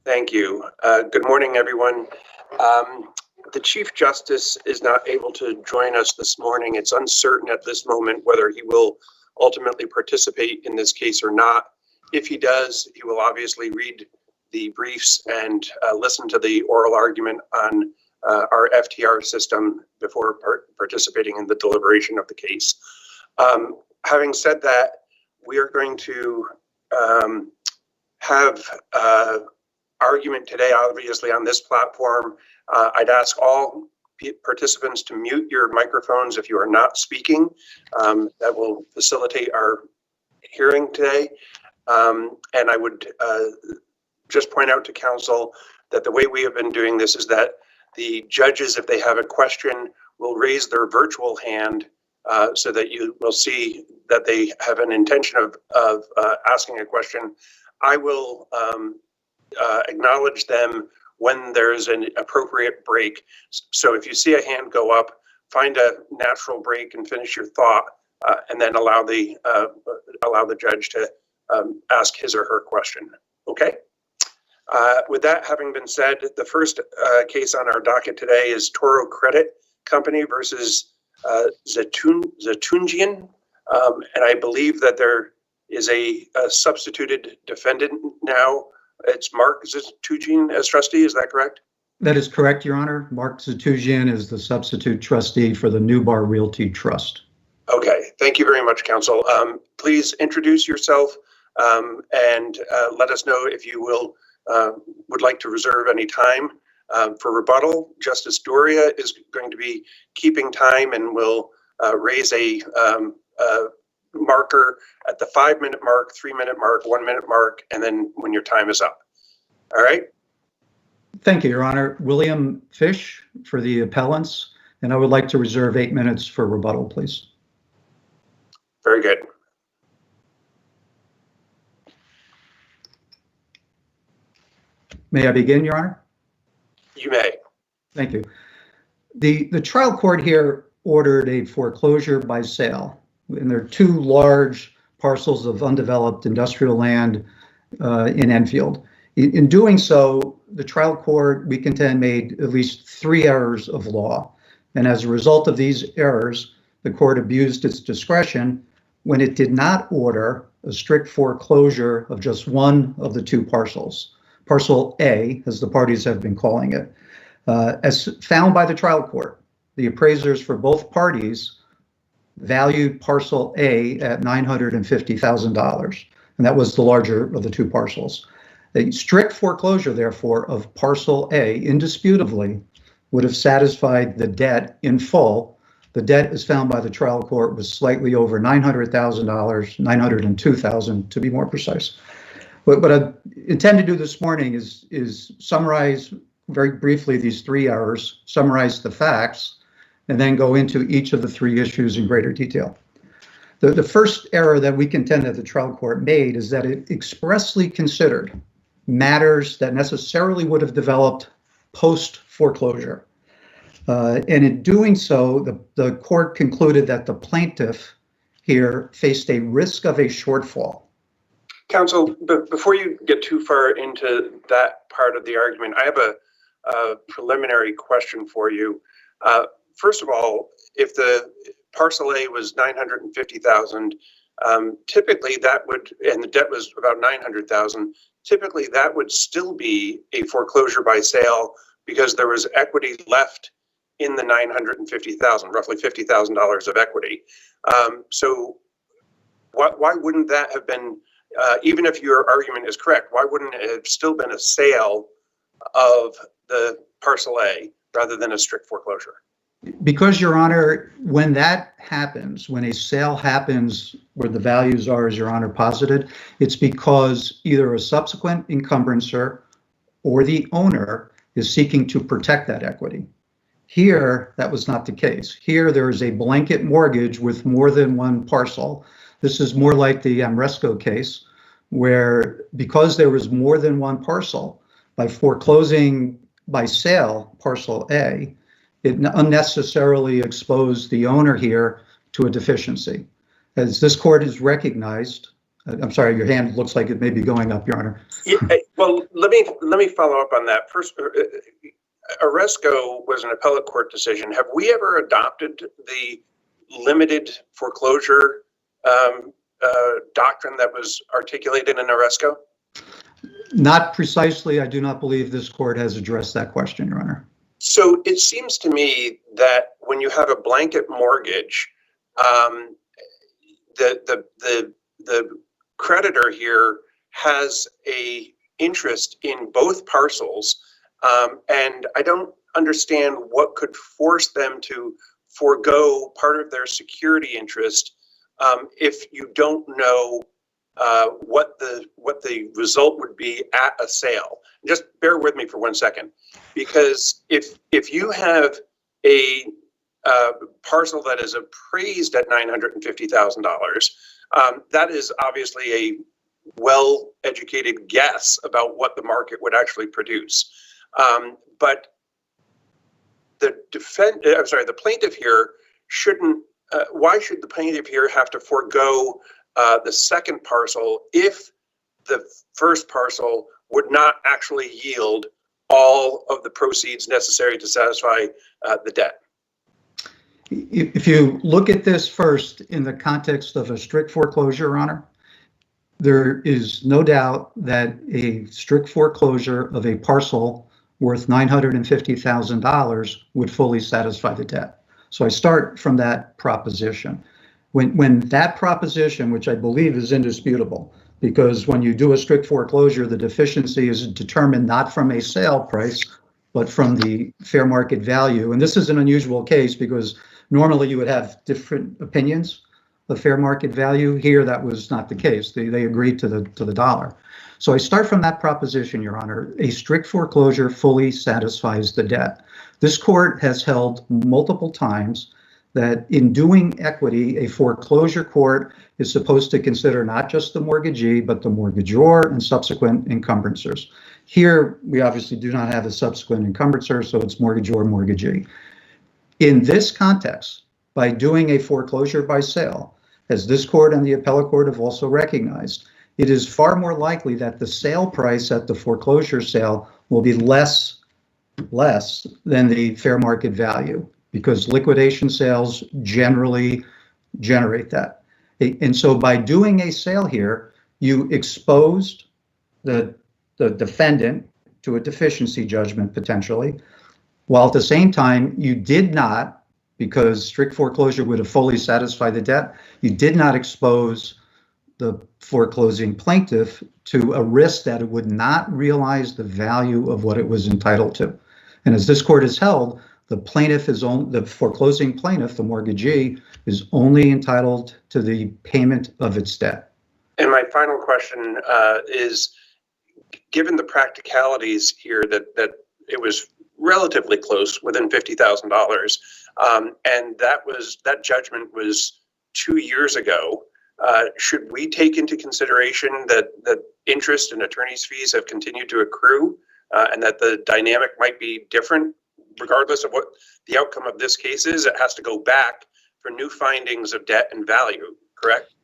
Thank you. Good morning, everyone. The Chief Justice is not able to join us this morning. It's uncertain at this moment whether he will ultimately participate in this case or not. If he does, he will obviously read the briefs and listen to the oral argument on our FTR system before participating in the deliberation of the case. Having said that, we are going to have argument today, obviously, on this platform. I'd ask all participants to mute your microphones if you are not speaking. That will facilitate our hearing today. And I would just point out to council that the way we have been doing this is that the judges, if they have a question, will raise their virtual hand so that you will see that they have an intention of asking a question. I will acknowledge them when there's an appropriate break. So if you see a hand go up, find a natural break and finish your thought, and then allow the judge to ask his or her question. Okay. With that having been said, the first case on our docket today is Toro Credit Company versus Zatunjian, and I believe that there is a substituted defendant now. It's Mark Zatunjian as trustee, is that correct? That is correct, Your Honor. Mark Zatunjian is the substitute trustee for the Newbar Realty Trust. Okay, thank you very much, counsel. Please introduce yourself and let us know if you would like to reserve any time for rebuttal. Justice Doria is going to be keeping time and will raise a marker at the 5-minute mark, 3-minute mark, 1-minute mark, and then when your time is up. All right. Thank you, Your Honor. William Fish for the appellants, and I would like to reserve 8 minutes for rebuttal, please. Very good. May I begin, Your Honor? You may. Thank you. The trial court here ordered a foreclosure by sale, and there are 2 large parcels of undeveloped industrial land in Enfield. In doing so, the trial court, we contend, made at least 3 errors of law. And as a result of these errors, the court abused its discretion when it did not order a strict foreclosure of just one of the 2 parcels. Parcel A, as the parties have been calling it. As found by the trial court, the appraisers for both parties valued parcel A at $950,000, and that was the larger of the 2 parcels. A strict foreclosure, therefore, of parcel A indisputably would have satisfied the debt in full. The debt, as found by the trial court, was slightly over $900,000, $902,000 to be more precise. What I intend to do this morning is summarize very briefly these 3 errors, summarize the facts, and then go into each of the 3 issues in greater detail. The first error that we contend that the trial court made is that it expressly considered matters that necessarily would have developed post-foreclosure. And in doing so, the court concluded that the plaintiff here faced a risk of a shortfall. Counsel, before you get too far into that part of the argument, I have a preliminary question for you. First of all, if the parcel A was $950,000, typically that would, and the debt was about $900,000, typically that would still be a foreclosure by sale because there was equity left in the $950,000, roughly $50,000 of equity. So why wouldn't that have been, even if your argument is correct, why wouldn't it have still been a sale of the parcel A rather than a strict foreclosure? Because, Your Honor, when that happens, when a sale happens where the values are, as Your Honor posited, it's because either a subsequent encumbrancer or the owner is seeking to protect that equity. Here, that was not the case. Here, there is a blanket mortgage with more than one parcel. This is more like the Amresco case, where because there was more than one parcel, by foreclosing by sale parcel A, it unnecessarily exposed the owner here to a deficiency. As this court has recognized, I'm sorry, your hand looks like it may be going up, Your Honor. Yeah, well, let me follow up on that. First, Oresco was an appellate court decision. Have we ever adopted the limited foreclosure doctrine that was articulated in Oresco? Not precisely. I do not believe this court has addressed that question, Your Honor. So it seems to me that when you have a blanket mortgage, the creditor here has a interest in both parcels, and I don't understand what could force them to forego part of their security interest if you don't know what the result would be at a sale. Just bear with me for 1 second, because if you have a parcel that is appraised at $950,000, that is obviously a well-educated guess about what the market would actually produce. But the plaintiff here shouldn't. Why should the plaintiff here have to forego the second parcel if the first parcel would not actually yield all of the proceeds necessary to satisfy the debt? If you look at this first in the context of a strict foreclosure, Your Honor, there is no doubt that a strict foreclosure of a parcel worth $950,000 would fully satisfy the debt. So I start from that proposition. When that proposition, which I believe is indisputable, because when you do a strict foreclosure, the deficiency is determined not from a sale price, but from the fair market value. And this is an unusual case because normally you would have different opinions of fair market value. Here, that was not the case. They agreed to the dollar. So I start from that proposition, Your Honor. A strict foreclosure fully satisfies the debt. This court has held multiple times that in doing equity, a foreclosure court is supposed to consider not just the mortgagee, but the mortgagor and subsequent encumbrances. Here, we obviously do not have a subsequent encumbrancer, so it's mortgagor, mortgagee. In this context, by doing a foreclosure by sale, as this court and the appellate court have also recognized, it is far more likely that the sale price at the foreclosure sale will be less than the fair market value, because liquidation sales generally generate that. And so by doing a sale here, you exposed the defendant to a deficiency judgment potentially, while at the same time you did not, because strict foreclosure would have fully satisfied the debt, you did not expose the foreclosing plaintiff to a risk that it would not realize the value of what it was entitled to. And as this court has held, the foreclosing plaintiff, the mortgagee, is only entitled to the payment of its debt. And my final question is, given the practicalities here that it was relatively close, within $50,000, and that judgment was 2 years ago, should we take into consideration that interest and attorney's fees have continued to accrue, and that the dynamic might be different regardless of what the outcome of this case is? It has to go back for new findings of debt and value, correct?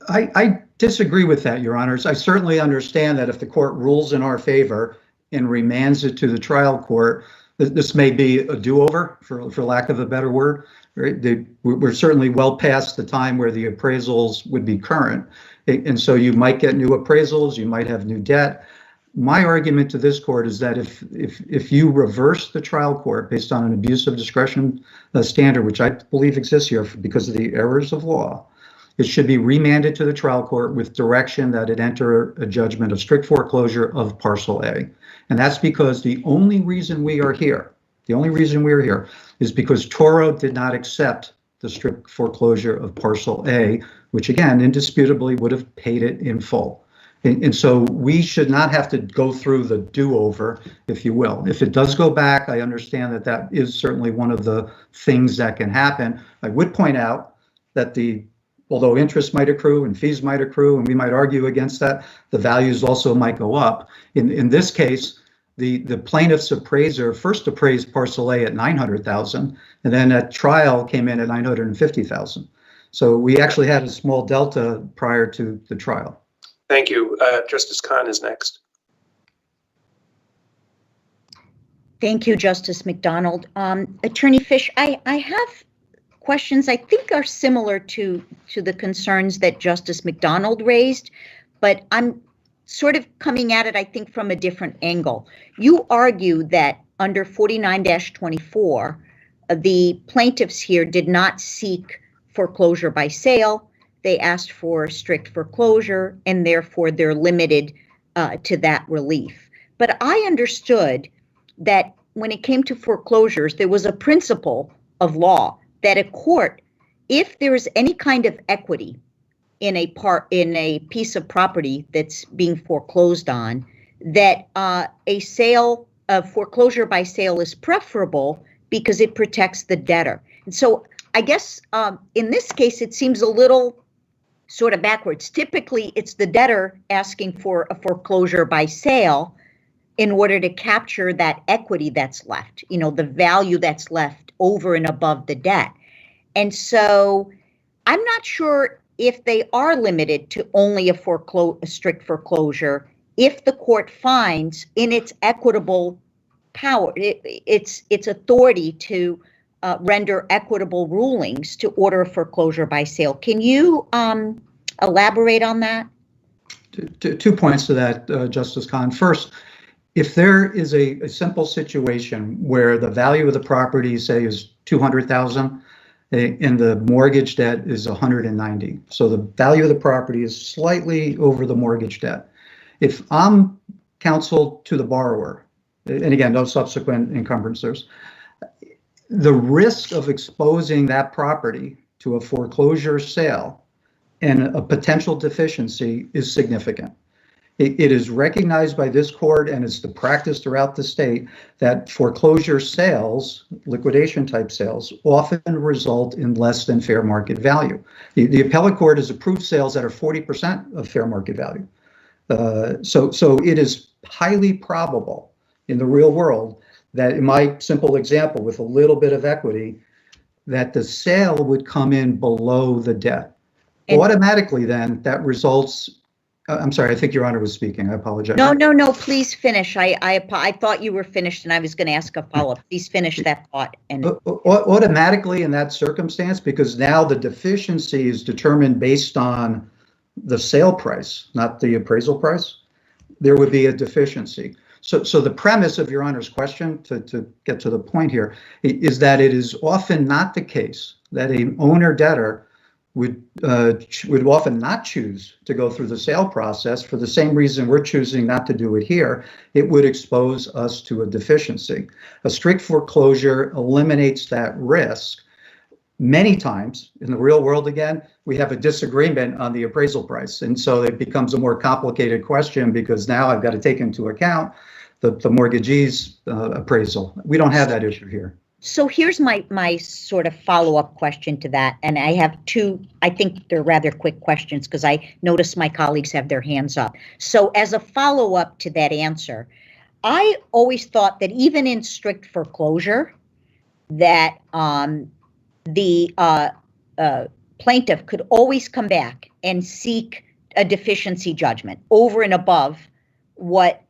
I disagree with that, Your Honors. I certainly understand that if the court rules in our favor and remands it to the trial court, this may be a do-over, for lack of a better word. Right? We're certainly well past the time where the appraisals would be current. And so you might get new appraisals, you might have new debt. My argument to this court is that if you reverse the trial court based on an abuse of discretion standard, which I believe exists here because of the errors of law, it should be remanded to the trial court with direction that it enter a judgment of strict foreclosure of parcel A. And that's because the only reason we are here is because Toro did not accept the strict foreclosure of parcel A, which again, indisputably would have paid it in full. And so we should not have to go through the do-over, if you will. If it does go back, I understand that is certainly one of the things that can happen. I would point out that although interest might accrue and fees might accrue, and we might argue against that, the values also might go up. In this case, the plaintiff's appraiser first appraised parcel A at $900,000, and then at trial came in at $950,000. So we actually had a small delta prior to the trial. Thank you. Justice Khan is next. Thank you, Justice McDonald. Attorney Fish, I have questions I think are similar to the concerns that Justice McDonald raised, but I'm sort of coming at it, I think, from a different angle. You argue that under 49-24, the plaintiffs here did not seek foreclosure by sale. They asked for strict foreclosure, and therefore they're limited to that relief. But I understood that when it came to foreclosures, there was a principle of law that a court, if there is any kind of equity in a piece of property that's being foreclosed on, that a foreclosure by sale is preferable because it protects the debtor. And so I guess in this case, it seems a little sort of backwards. Typically, it's the debtor asking for a foreclosure by sale in order to capture that equity that's left, the value that's left over and above the debt. And so I'm not sure if they are limited to only a strict foreclosure, if the court finds in its equitable power, its authority to render equitable rulings to order a foreclosure by sale. Can you elaborate on that? 2 points to that, Justice Khan. First, if there is a simple situation where the value of the property, say, is $200,000 and the mortgage debt is $190,000, so the value of the property is slightly over the mortgage debt. If I'm counsel to the borrower, and again, no subsequent encumbrances, the risk of exposing that property to a foreclosure sale and a potential deficiency is significant. It is recognized by this court, and it's the practice throughout the state, that foreclosure sales, liquidation type sales, often result in less than fair market value. The appellate court has approved sales that are 40% of fair market value. So it is highly probable in the real world that, in my simple example with a little bit of equity, that the sale would come in below the debt. And automatically then that results, I'm sorry, I think Your Honor was speaking. I apologize. No, please finish. I thought you were finished and I was going to ask a follow-up. Please finish that thought. And automatically in that circumstance, because now the deficiency is determined based on the sale price, not the appraisal price, there would be a deficiency. So the premise of Your Honor's question, to get to the point here, is that it is often not the case that an owner-debtor would often not choose to go through the sale process for the same reason we're choosing not to do it here. It would expose us to a deficiency. A strict foreclosure eliminates that risk. Many times in the real world, again, we have a disagreement on the appraisal price. And so it becomes a more complicated question because now I've got to take into account the mortgagee's appraisal. We don't have that issue here. So here's my sort of follow-up question to that. And I have two, I think they're rather quick questions because I notice my colleagues have their hands up. So as a follow-up to that answer, I always thought that even in strict foreclosure, that the plaintiff could always come back and seek a deficiency judgment over and above what,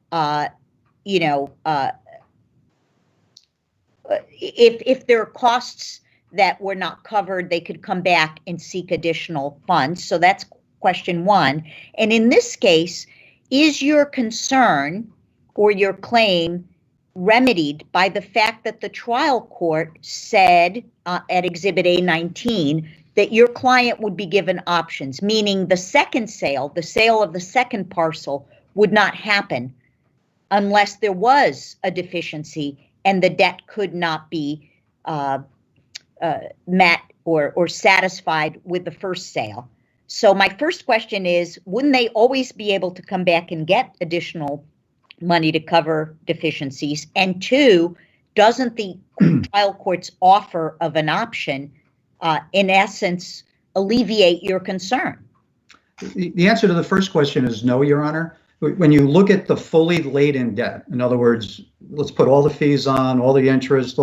if there are costs that were not covered, they could come back and seek additional funds. So that's question one. And in this case, is your concern or your claim remedied by the fact that the trial court said at Exhibit A19 that your client would be given options, meaning the second sale, the sale of the second parcel, would not happen unless there was a deficiency and the debt could not be met or satisfied with the first sale. So my first question is, wouldn't they always be able to come back and get additional money to cover deficiencies? And two, doesn't the trial court's offer of an option, in essence, alleviate your concern? The answer to the first question is no, Your Honor. When you look at the fully laden debt, in other words, let's put all the fees on, all the interest,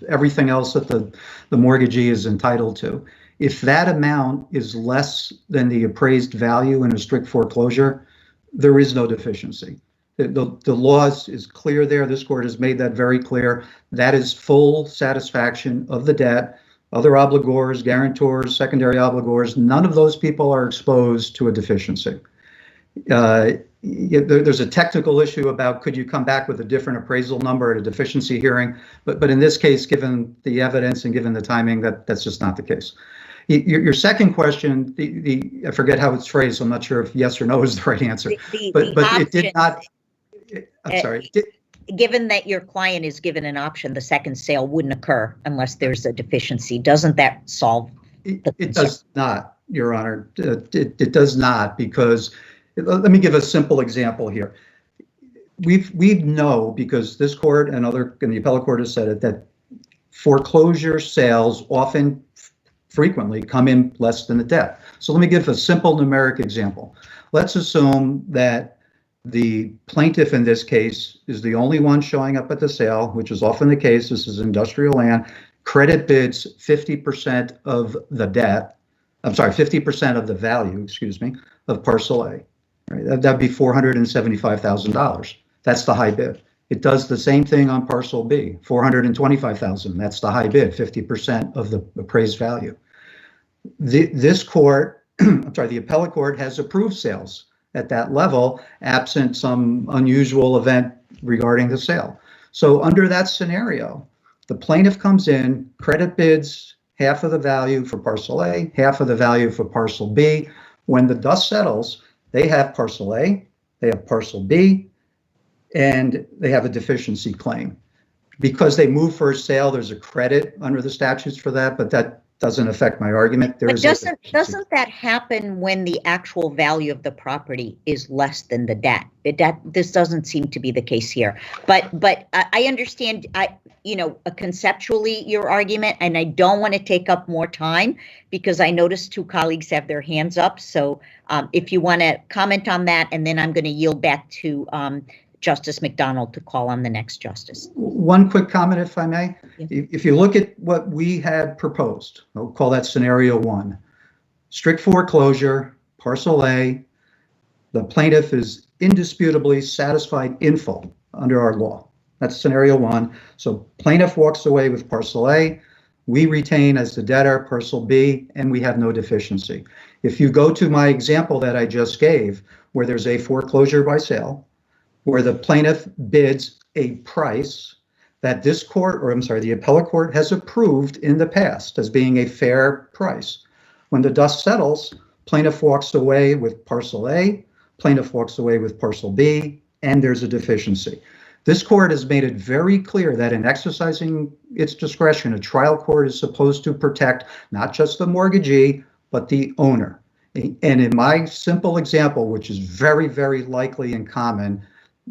everything else that the mortgagee is entitled to. If that amount is less than the appraised value in a strict foreclosure, there is no deficiency. The law is clear there. This court has made that very clear. That is full satisfaction of the debt. Other obligors, guarantors, secondary obligors, none of those people are exposed to a deficiency. There's a technical issue about could you come back with a different appraisal number at a deficiency hearing, but in this case, given the evidence and given the timing, that's just not the case. Your second question, I forget how it's phrased, so I'm not sure if yes or no is the right answer. But it did not. I'm sorry. Given that your client is given an option, the second sale wouldn't occur unless there's a deficiency. Doesn't that solve the concern? It does not, Your Honor. It does not, because let me give a simple example here. We know, because this court and the appellate court has said it, that foreclosure sales frequently come in less than the debt. So let me give a simple numeric example. Let's assume that the plaintiff in this case is the only one showing up at the sale, which is often the case. This is industrial land. Credit bids 50% of the debt. I'm sorry, 50% of the value, of parcel A. Right? That'd be $475,000. That's the high bid. It does the same thing on parcel B, $425,000. That's the high bid, 50% of the appraised value. This court, the appellate court, has approved sales at that level, absent some unusual event regarding the sale. So under that scenario, the plaintiff comes in, credit bids half of the value for parcel A, half of the value for parcel B. When the dust settles, they have parcel A, they have parcel B, and they have a deficiency claim. Because they move for a sale, there's a credit under the statutes for that, but that doesn't affect my argument. But doesn't that happen when the actual value of the property is less than the debt? This doesn't seem to be the case here. But I understand, conceptually your argument, and I don't want to take up more time because I noticed two colleagues have their hands up. So if you want to comment on that, and then I'm going to yield back to Justice McDonald to call on the next justice. One quick comment, if I may. Yeah. If you look at what we had proposed, I'll call that scenario one. Strict foreclosure, parcel A, the plaintiff is indisputably satisfied in full under our law. That's scenario one. So plaintiff walks away with parcel A, we retain as the debtor parcel B, and we have no deficiency. If you go to my example that I just gave, where there's a foreclosure by sale, where the plaintiff bids a price that the appellate court has approved in the past as being a fair price. When the dust settles, plaintiff walks away with parcel A, plaintiff walks away with parcel B, and there's a deficiency. This court has made it very clear that in exercising its discretion, a trial court is supposed to protect not just the mortgagee, but the owner. And in my simple example, which is very, very likely and common,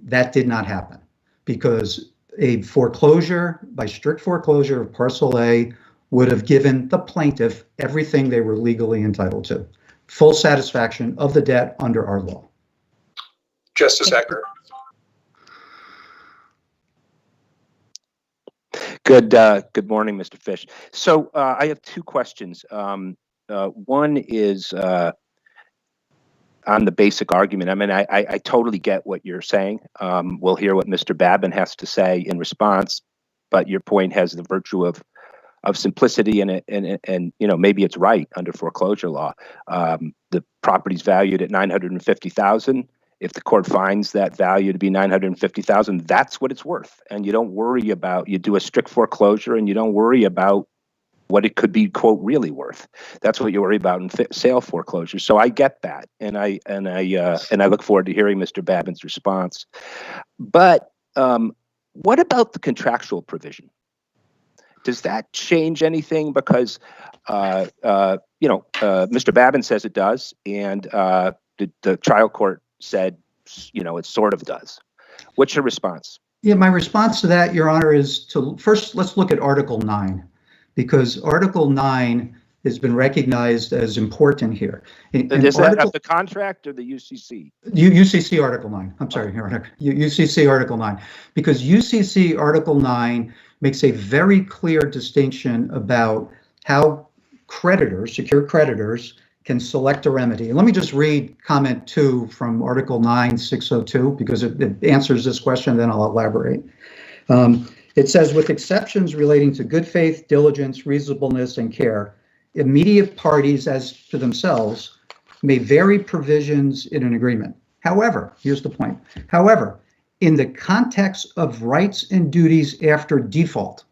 that did not happen because a foreclosure by strict foreclosure of parcel A would have given the plaintiff everything they were legally entitled to. Full satisfaction of the debt under our law. Justice Ecker. Good morning, Mr. Fish. So I have two questions. One is on the basic argument. I mean, I totally get what you're saying. We'll hear what Mr. Babin has to say in response, but your point has the virtue of simplicity in it, and maybe it's right under foreclosure law. The property's valued at $950,000. If the court finds that value to be $950,000, that's what it's worth, and you don't worry about. You do a strict foreclosure, and you don't worry about what it could be, quote, really worth. That's what you worry about in sale foreclosure. So I get that, and I look forward to hearing Mr. Babin's response. But what about the contractual provision? Does that change anything? Because Mr. Babin says it does, and the trial court said it sort of does. What's your response? Yeah, my response to that, Your Honor, is first let's look at Article 9. Because Article 9 has been recognized as important here. Is that the contract or the UCC? UCC Article 9. I'm sorry, UCC Article 9. Because UCC Article 9 makes a very clear distinction about how creditors, secured creditors, can select a remedy. And let me just read comment 2 from Article 9, 602, because it answers this question, then I'll elaborate. It says, with exceptions relating to good faith, diligence, reasonableness, and care, immediate parties as to themselves may vary provisions in an agreement. However, here's the point. However, in the context of rights and duties after default,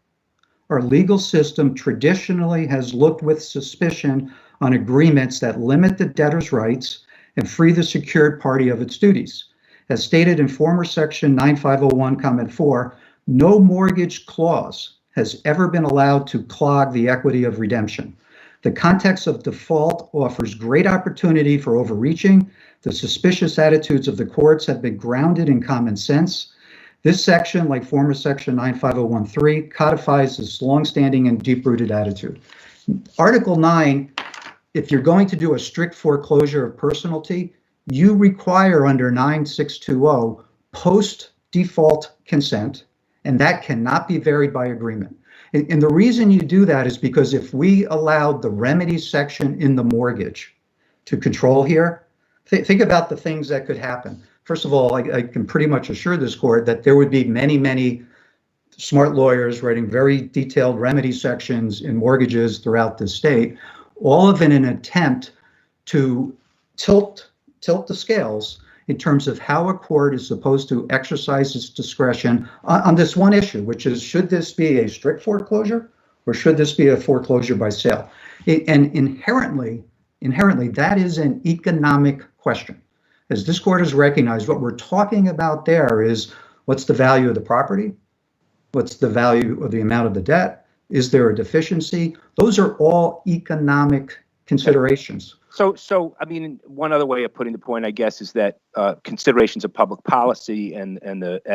our legal system traditionally has looked with suspicion on agreements that limit the debtor's rights and free the secured party of its duties. As stated in former section 9501, comment 4, no mortgage clause has ever been allowed to clog the equity of redemption. The context of default offers great opportunity for overreaching. The suspicious attitudes of the courts have been grounded in common sense. This section, like former section 95013, codifies this longstanding and deep-rooted attitude. Article 9, if you're going to do a strict foreclosure of personalty, you require under 9620 post-default consent, and that cannot be varied by agreement. And the reason you do that is because if we allowed the remedies section in the mortgage to control here, think about the things that could happen. First of all, I can pretty much assure this court that there would be many, many smart lawyers writing very detailed remedy sections in mortgages throughout the state, all of it in an attempt to tilt the scales in terms of how a court is supposed to exercise its discretion on this one issue, which is, should this be a strict foreclosure or should this be a foreclosure by sale? And inherently, that is an economic question. As this court has recognized, what we're talking about there is, what's the value of the property? What's the value of the amount of the debt? Is there a deficiency? Those are all economic considerations. So I mean, one other way of putting the point, I guess, is that considerations of public policy and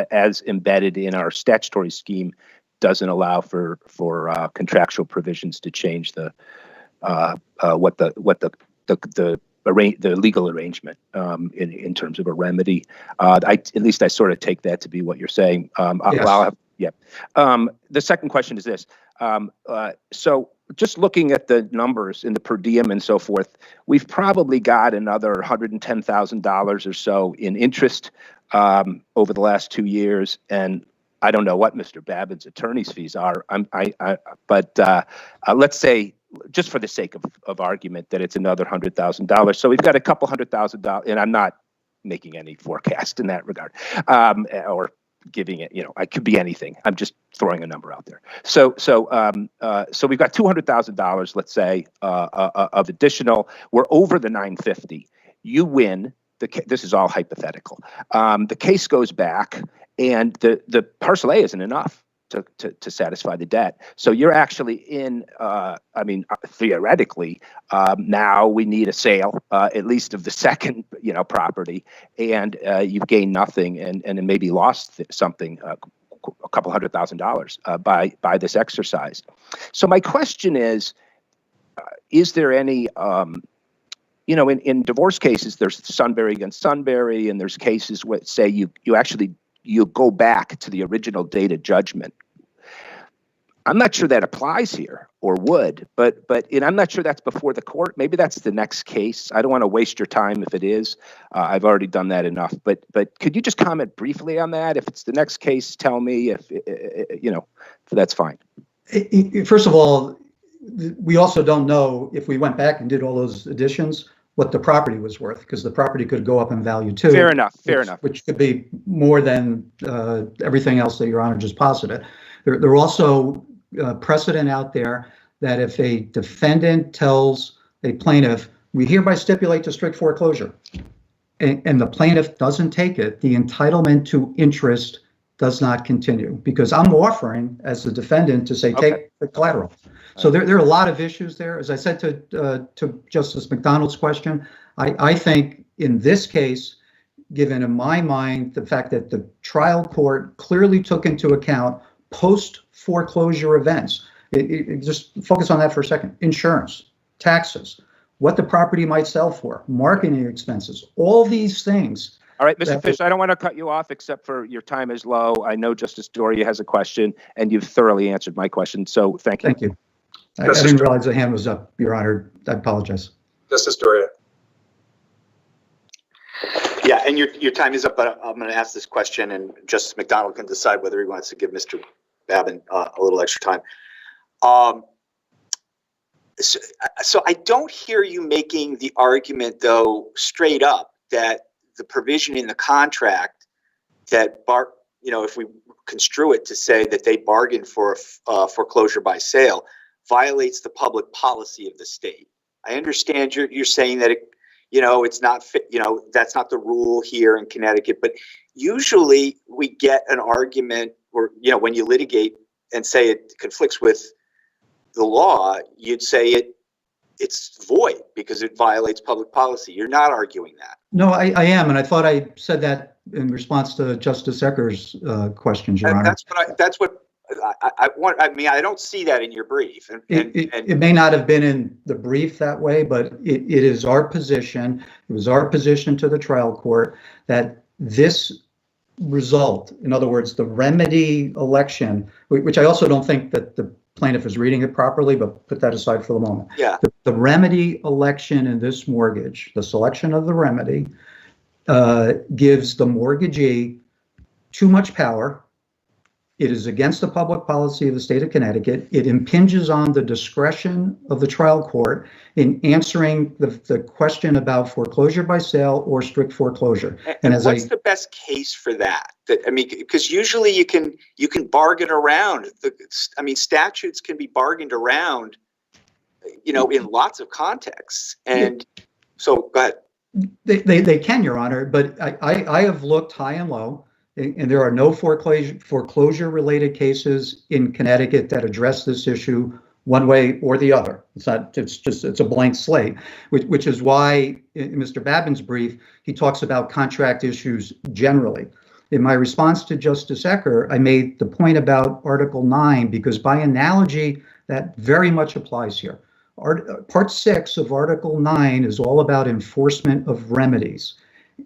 as embedded in our statutory scheme doesn't allow for contractual provisions to change the legal arrangement in terms of a remedy. At least I sort of take that to be what you're saying. Yes. The second question is this. So just looking at the numbers in the per diem and so forth, we've probably got another $110,000 or so in interest over the last 2 years. And I don't know what Mr. Babbitt's attorney's fees are. But let's say, just for the sake of argument, that it's another $100,000. So we've got a couple $100,000, and I'm not making any forecast in that regard, or giving it, it could be anything. I'm just throwing a number out there. So we've got $200,000, let's say, of additional. We're over the 950. You win. This is all hypothetical. The case goes back, and the parcel A isn't enough to satisfy the debt. So you're actually in, theoretically, now we need a sale, at least of the second, property, and you've gained nothing and maybe lost something, a couple $100,000 by this exercise. So my question is there any, in divorce cases, there's Sunbury against Sunbury, and there's cases where say you go back to the original date of judgment. I'm not sure that applies here, or would, but I'm not sure that's before the court. Maybe that's the next case. I don't want to waste your time if it is. I've already done that enough. But could you just comment briefly on that? If it's the next case, tell me. If that's fine. First of all, we also don't know, if we went back and did all those additions, what the property was worth, because the property could go up in value too. Fair enough. Which could be more than everything else that Your Honor just posited. There are also precedent out there that if a defendant tells a plaintiff, we hereby stipulate to strict foreclosure, and the plaintiff doesn't take it, the entitlement to interest does not continue, because I'm offering as the defendant to say, take the collateral. So there are a lot of issues there. As I said to Justice McDonald's question, I think in this case, given in my mind the fact that the trial court clearly took into account post-foreclosure events, just focus on that for a second, insurance, taxes, what the property might sell for, marketing expenses, all these things. All right, Mr. Fish, I don't want to cut you off, except for your time is low. I know Justice Doria has a question, and you've thoroughly answered my question, so thank you. Thank you. I didn't realize the hand was up, Your Honor. I apologize. Justice Doria. Yeah, and your time is up, but I'm going to ask this question, and Justice McDonald can decide whether he wants to give Mr. Babin a little extra time. So I don't hear you making the argument, though, straight up that the provision in the contract that if we construe it to say that they bargained for foreclosure by sale violates the public policy of the state. I understand you're saying that it's not that's not the rule here in Connecticut, but usually we get an argument or when you litigate and say it conflicts with the law, you'd say it's void because it violates public policy. You're not arguing that. No, I am, and I thought I said that in response to Justice Ecker's questions, Your Honor. That's what I want. I mean, I don't see that in your brief. It may not have been in the brief that way, but it is our position. It was our position to the trial court that this result, in other words, the remedy election, which I also don't think that the plaintiff is reading it properly, but put that aside for the moment. Yeah. The remedy election in this mortgage, the selection of the remedy, gives the mortgagee too much power. It is against the public policy of the state of Connecticut. It impinges on the discretion of the trial court in answering the question about foreclosure by sale or strict foreclosure. And what's the best case for that? Because usually you can bargain around. Statutes can be bargained around, in lots of contexts. And so, go ahead. They can, Your Honor, but I have looked high and low. And there are no foreclosure-related cases in Connecticut that address this issue one way or the other. It's a blank slate, which is why in Mr. Babin's brief, he talks about contract issues generally. In my response to Justice Ecker, I made the point about Article 9, because by analogy, that very much applies here. Part 6 of Article 9 is all about enforcement of remedies.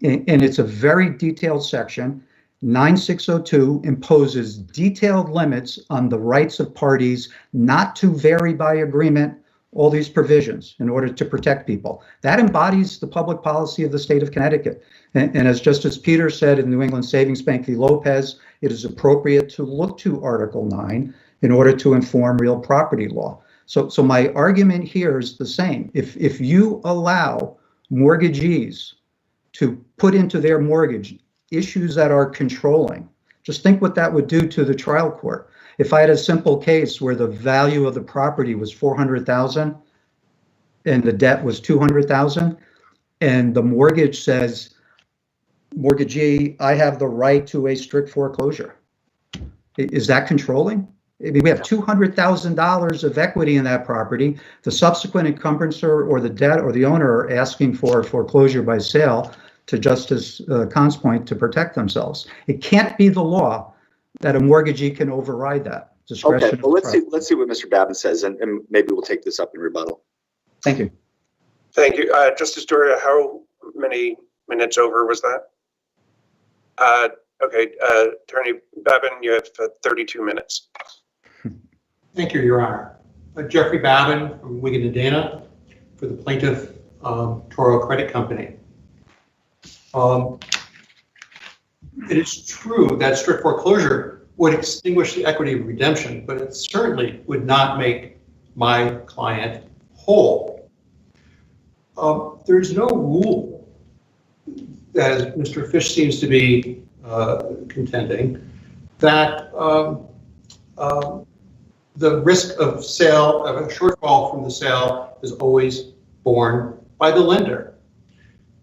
And it's a very detailed section. 9602 imposes detailed limits on the rights of parties not to vary by agreement all these provisions in order to protect people. That embodies the public policy of the state of Connecticut. And as Justice Peters said in New England Savings Bank v. Lopez, it is appropriate to look to Article 9 in order to inform real property law. So my argument here is the same. If you allow mortgagees to put into their mortgage issues that are controlling, just think what that would do to the trial court. If I had a simple case where the value of the property was $400,000 and the debt was $200,000, and the mortgage says, mortgagee, I have the right to a strict foreclosure. Is that controlling? I mean, we have $200,000 of equity in that property. The subsequent encumbrancer or the debt or the owner are asking for foreclosure by sale, to Justice Kahn's point, to protect themselves. It can't be the law that a mortgagee can override that discretion. Okay, well, let's see what Mr. Babin says, and maybe we'll take this up in rebuttal. Thank you. Thank you. Justice Doria, how many minutes over was that? Okay, Attorney Babin, you have 32 minutes. Thank you, Your Honor. Jeffrey Babin from Wigan and Dana for the plaintiff, Toro Credit Company. It is true that strict foreclosure would extinguish the equity of redemption, but it certainly would not make my client whole. There's no rule, as Mr. Fish seems to be contending, that the risk of sale, of a shortfall from the sale, is always borne by the lender.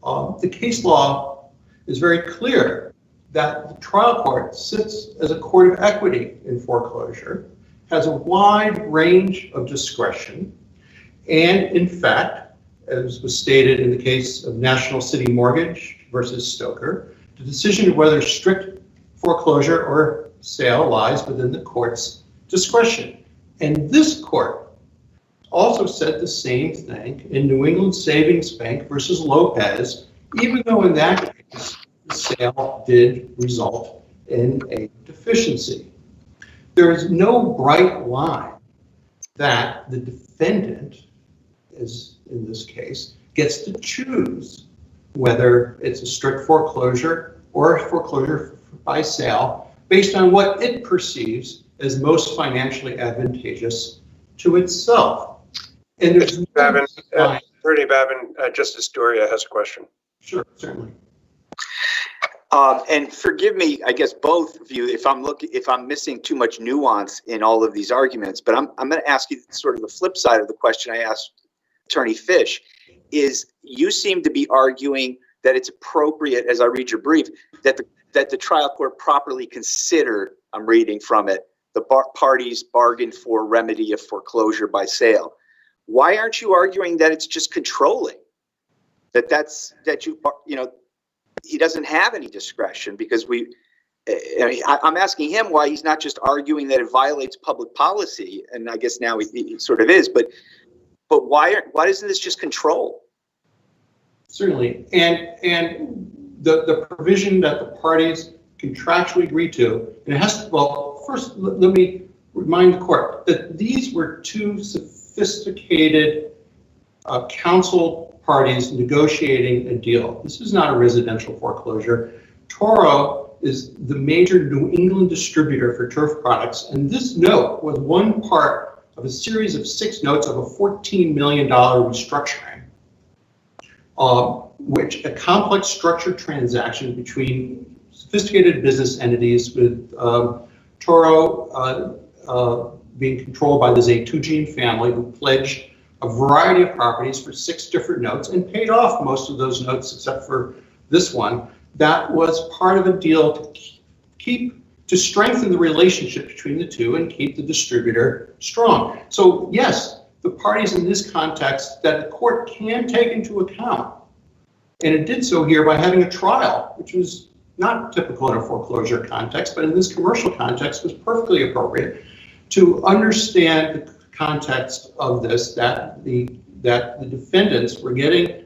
The case law is very clear that the trial court sits as a court of equity in foreclosure, has a wide range of discretion, and in fact, as was stated in the case of National City Mortgage versus Stoker, the decision of whether strict foreclosure or sale lies within the court's discretion. And this court also said the same thing in New England Savings Bank versus Lopez, even though in that case, the sale did result in a deficiency. There is no bright line that the defendant, as in this case, gets to choose whether it's a strict foreclosure or a foreclosure by sale based on what it perceives as most financially advantageous to itself. And there's Babin, Attorney Babin, Justice Doria has a question. Sure, certainly. And forgive me, I guess both of you, if I'm missing too much nuance in all of these arguments, but I'm going to ask you sort of the flip side of the question I asked Attorney Fish. Is you seem to be arguing that it's appropriate, as I read your brief, that the trial court properly consider, I'm reading from it, the parties bargained for remedy of foreclosure by sale. Why aren't you arguing that it's just controlling? He doesn't have any discretion, because I'm asking him why he's not just arguing that it violates public policy, and I guess now he sort of is, but why isn't this just control? Certainly, and the provision that the parties contractually agree to, and it has to, well, first let me remind the court that these were two sophisticated counsel parties negotiating a deal. This is not a residential foreclosure. Toro is the major New England distributor for turf products, and this note was one part of a series of 6 notes of a $14 million restructuring, which a complex structured transaction between sophisticated business entities, with Toro being controlled by the Zaytugin family, who pledged a variety of properties for 6 different notes and paid off most of those notes except for this one. That was part of a deal to strengthen the relationship between the two and keep the distributor strong. So yes, the parties in this context that the court can take into account, and it did so here by having a trial, which was not typical in a foreclosure context, but in this commercial context was perfectly appropriate, to understand the context of this, that the defendants were getting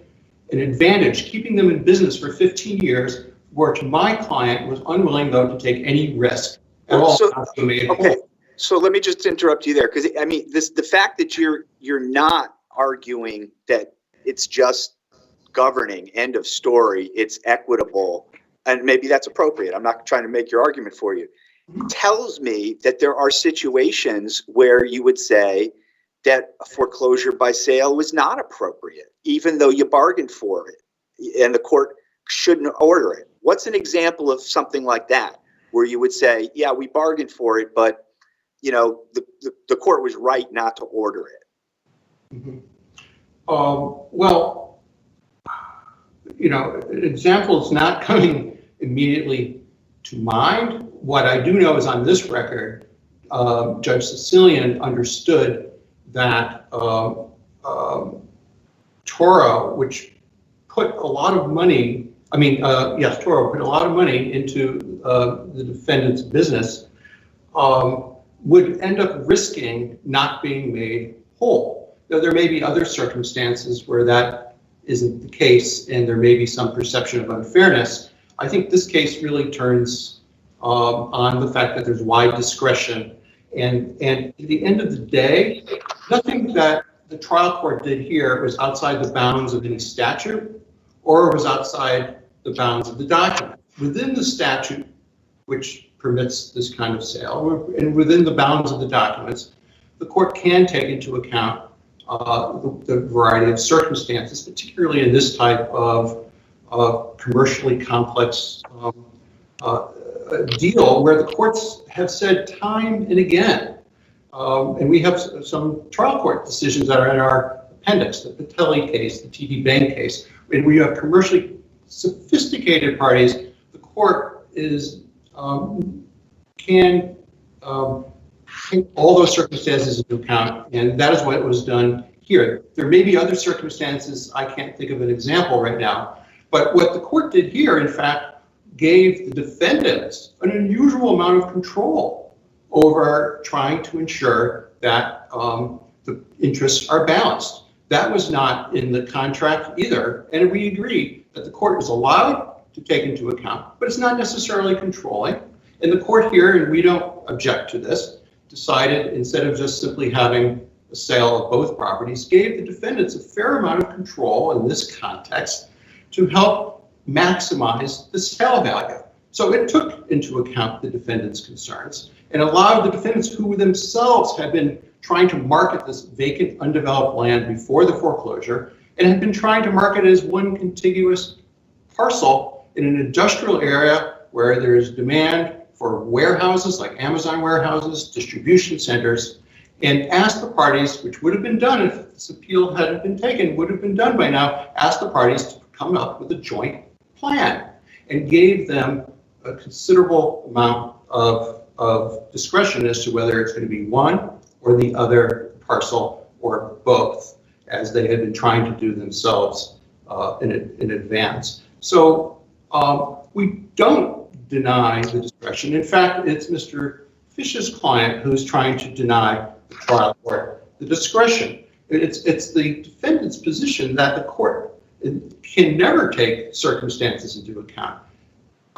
an advantage, keeping them in business for 15 years, which my client was unwilling, though, to take any risk at all. Okay, so let me just interrupt you there, because I mean, the fact that you're not arguing that it's just governing, end of story, it's equitable, and maybe that's appropriate. I'm not trying to make your argument for you. Tells me that there are situations where you would say that a foreclosure by sale was not appropriate, even though you bargained for it, and the court shouldn't order it. What's an example of something like that, where you would say, yeah, we bargained for it, but the court was right not to order it? Mm-hmm. Well, an example is not coming immediately to mind. What I do know is on this record, Judge Sicilian understood that Toro, which put a lot of money, Toro put a lot of money into the defendant's business, would end up risking not being made whole. Now, there may be other circumstances where that isn't the case, and there may be some perception of unfairness. I think this case really turns on the fact that there's wide discretion. And at the end of the day, nothing that the trial court did here was outside the bounds of any statute, or was outside the bounds of the document. Within the statute, which permits this kind of sale, and within the bounds of the documents, the court can take into account the variety of circumstances, particularly in this type of commercially complex deal, where the courts have said time and again, and we have some trial court decisions that are in our appendix, the Patelli case, the TD Bank case, when we have commercially sophisticated parties, the court can take all those circumstances into account, and that is what was done here. There may be other circumstances, I can't think of an example right now, but what the court did here, in fact, gave the defendants an unusual amount of control over trying to ensure that the interests are balanced. That was not in the contract either, and we agree that the court is allowed to take into account, but it's not necessarily controlling. And the court here, and we don't object to this, decided instead of just simply having a sale of both properties gave the defendants a fair amount of control in this context to help maximize the sale value. So it took into account the defendants' concerns and allowed the defendants, who themselves had been trying to market this vacant, undeveloped land before the foreclosure and had been trying to market it as one contiguous parcel in an industrial area where there is demand for warehouses like Amazon warehouses, distribution centers, and asked the parties, which would have been done if this appeal hadn't been taken, would have been done by now, asked the parties to come up with a joint plan and gave them a considerable amount of discretion as to whether it's going to be one or the other parcel or both, as they had been trying to do themselves in advance. So we don't deny the discretion. In fact, it's Mr. Fish's client who's trying to deny the trial court the discretion. It's the defendant's position that the court can never take circumstances into account.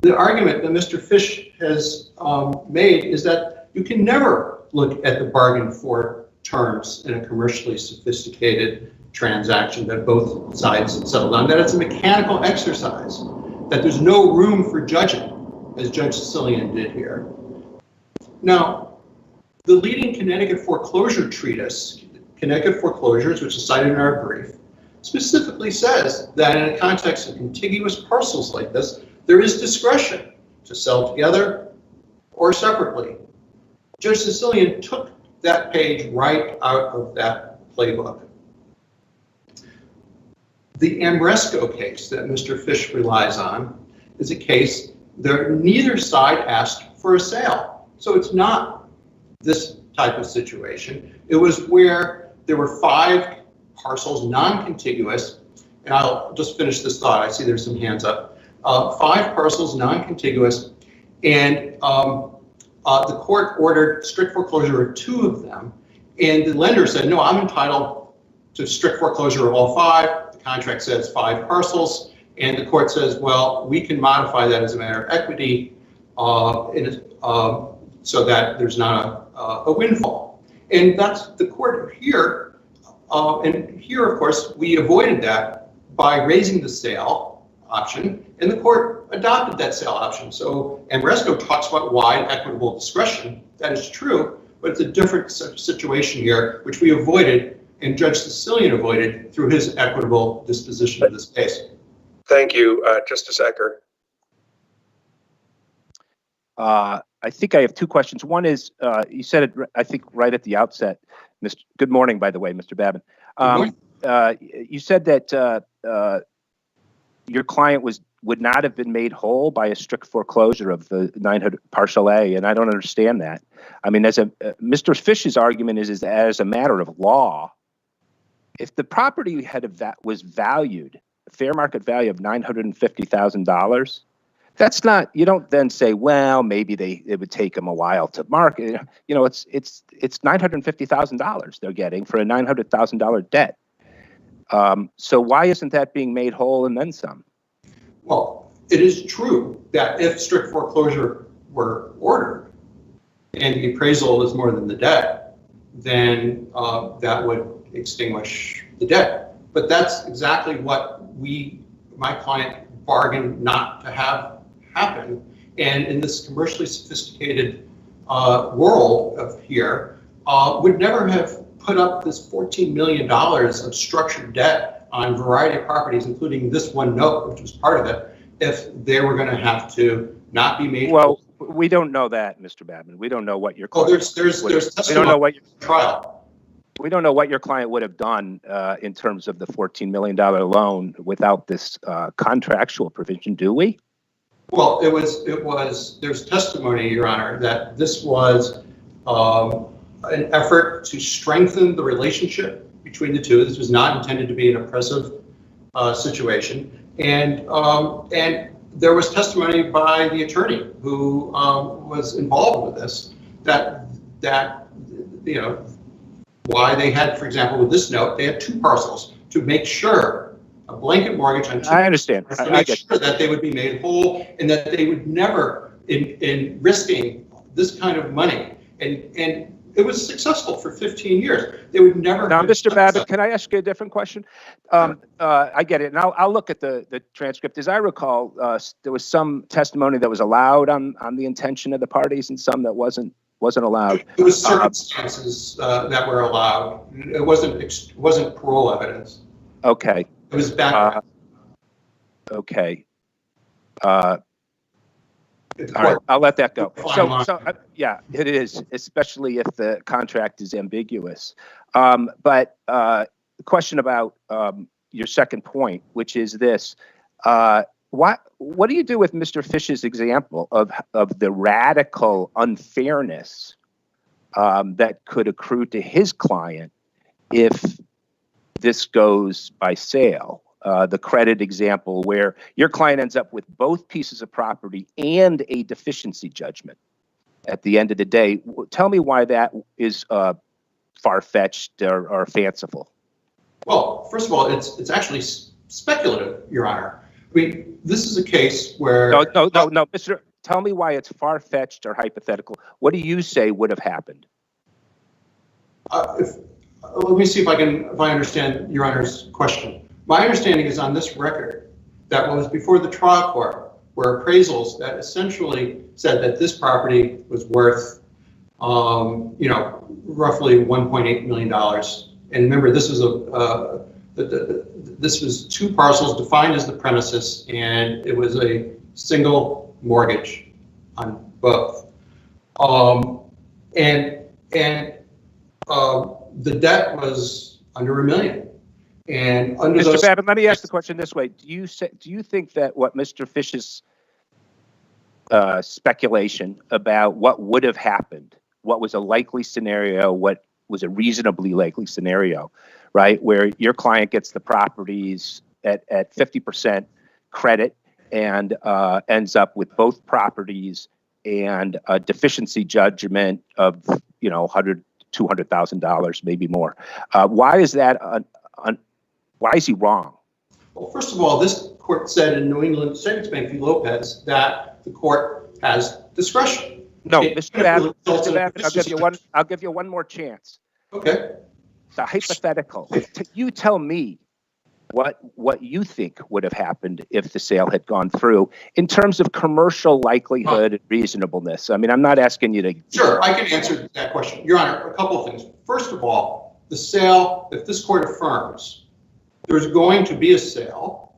The argument that Mr. Fish has made is that you can never look at the bargain for terms in a commercially sophisticated transaction that both sides settled on, that it's a mechanical exercise, that there's no room for judging, as Judge Sicilian did here. Now, the leading Connecticut foreclosure treatise, Connecticut Foreclosures, which is cited in our brief, specifically says that in a context of contiguous parcels like this, there is discretion to sell together or separately. Judge Sicilian took that page right out of that playbook. The Ambresco case that Mr. Fish relies on is a case that neither side asked for a sale. So it's not this type of situation. It was where there were 5 parcels, non-contiguous, and I'll just finish this thought. I see there's some hands up. 5 parcels, non-contiguous, and the court ordered strict foreclosure of 2 of them, and the lender said, no, I'm entitled to strict foreclosure of all 5. The contract says 5 parcels, and the court says, well, we can modify that as a matter of equity so that there's not a windfall. And that's the court here. And here, of course, we avoided that by raising the sale option, and the court adopted that sale option. So Ambresco talks about wide equitable discretion. That is true, but it's a different situation here, which we avoided, and Judge Sicilian avoided through his equitable disposition of this case. Thank you, Justice Ecker. I think I have 2 questions. One is, you said it, I think, right at the outset. Good morning, by the way, Mr. Babin. You said that your client would not have been made whole by a strict foreclosure of the 900 Partial A, and I don't understand that. I mean, Mr. Fish's argument is as a matter of law, if the property was valued, a fair market value of $950,000, that's not, you don't then say, well, maybe it would take them a while to market. You know, it's $950,000 they're getting for a $900,000 debt. So why isn't that being made whole and then some? Well, it is true that if strict foreclosure were ordered and the appraisal is more than the debt, then that would extinguish the debt. But that's exactly what my client bargained not to have happen. And in this commercially sophisticated world of here, would never have put up this $14 million of structured debt on a variety of properties, including this one note, which was part of it, if they were going to have to not be made. Well, we don't know that, Mr. Babin. We don't know what your client. There's we don't know what your trial. We don't know what your client would have done in terms of the $14 million loan without this contractual provision, do we? Well, there's testimony, Your Honor, that this was an effort to strengthen the relationship between the two. This was not intended to be an oppressive situation. And there was testimony by the attorney who was involved with this, that you know, why they had, for example, with this note, they had 2 parcels to make sure, a blanket mortgage on 2 I understand. to make sure that they would be made whole and that they would never, in risking this kind of money, and it was successful for 15 years. They would never. Now, Mr. Babbitt, can I ask you a different question? I get it, and I'll look at the transcript. As I recall, there was some testimony that was allowed on the intention of the parties, and some that wasn't allowed. It was circumstances that were allowed. It wasn't parole evidence. Okay. It was background. Okay. All right, I'll let that go. So yeah, it is, especially if the contract is ambiguous. But the question about your second point, which is this: what do you do with Mr. Fish's example of the radical unfairness that could accrue to his client if this goes by sale? The credit example where your client ends up with both pieces of property and a deficiency judgment at the end of the day. Tell me why that is far-fetched or fanciful. Well, first of all, it's actually speculative, Your Honor. I mean, this is a case where... No, Mr. Tell me why it's far-fetched or hypothetical. What do you say would have happened? Let me see if I understand Your Honor's question. My understanding is on this record that was before the trial court were appraisals that essentially said that this property was worth, roughly $1.8 million. And remember, this was this was two parcels defined as the premises, and it was a single mortgage on both. The debt was under $1 million. And under Mr. Babbitt, let me ask the question this way: Do you think that what Mr. Fish's speculation about what would have happened, what was a likely scenario, what was a reasonably likely scenario, right, where your client gets the properties at 50% credit and ends up with both properties and a deficiency judgment of $100,000, $200,000, maybe more? Why is that? Why is he wrong? Well, first of all, this court said in New England Savings Bank v. Lopez that the court has discretion. No, Mr. Babbitt, I'll give you one more chance. Okay. The hypothetical. You tell me what you think would have happened if the sale had gone through in terms of commercial likelihood and reasonableness. I mean, I'm not asking you to... Sure, I can answer that question. Your Honor, a couple of things. First of all, the sale, if this court affirms, there's going to be a sale,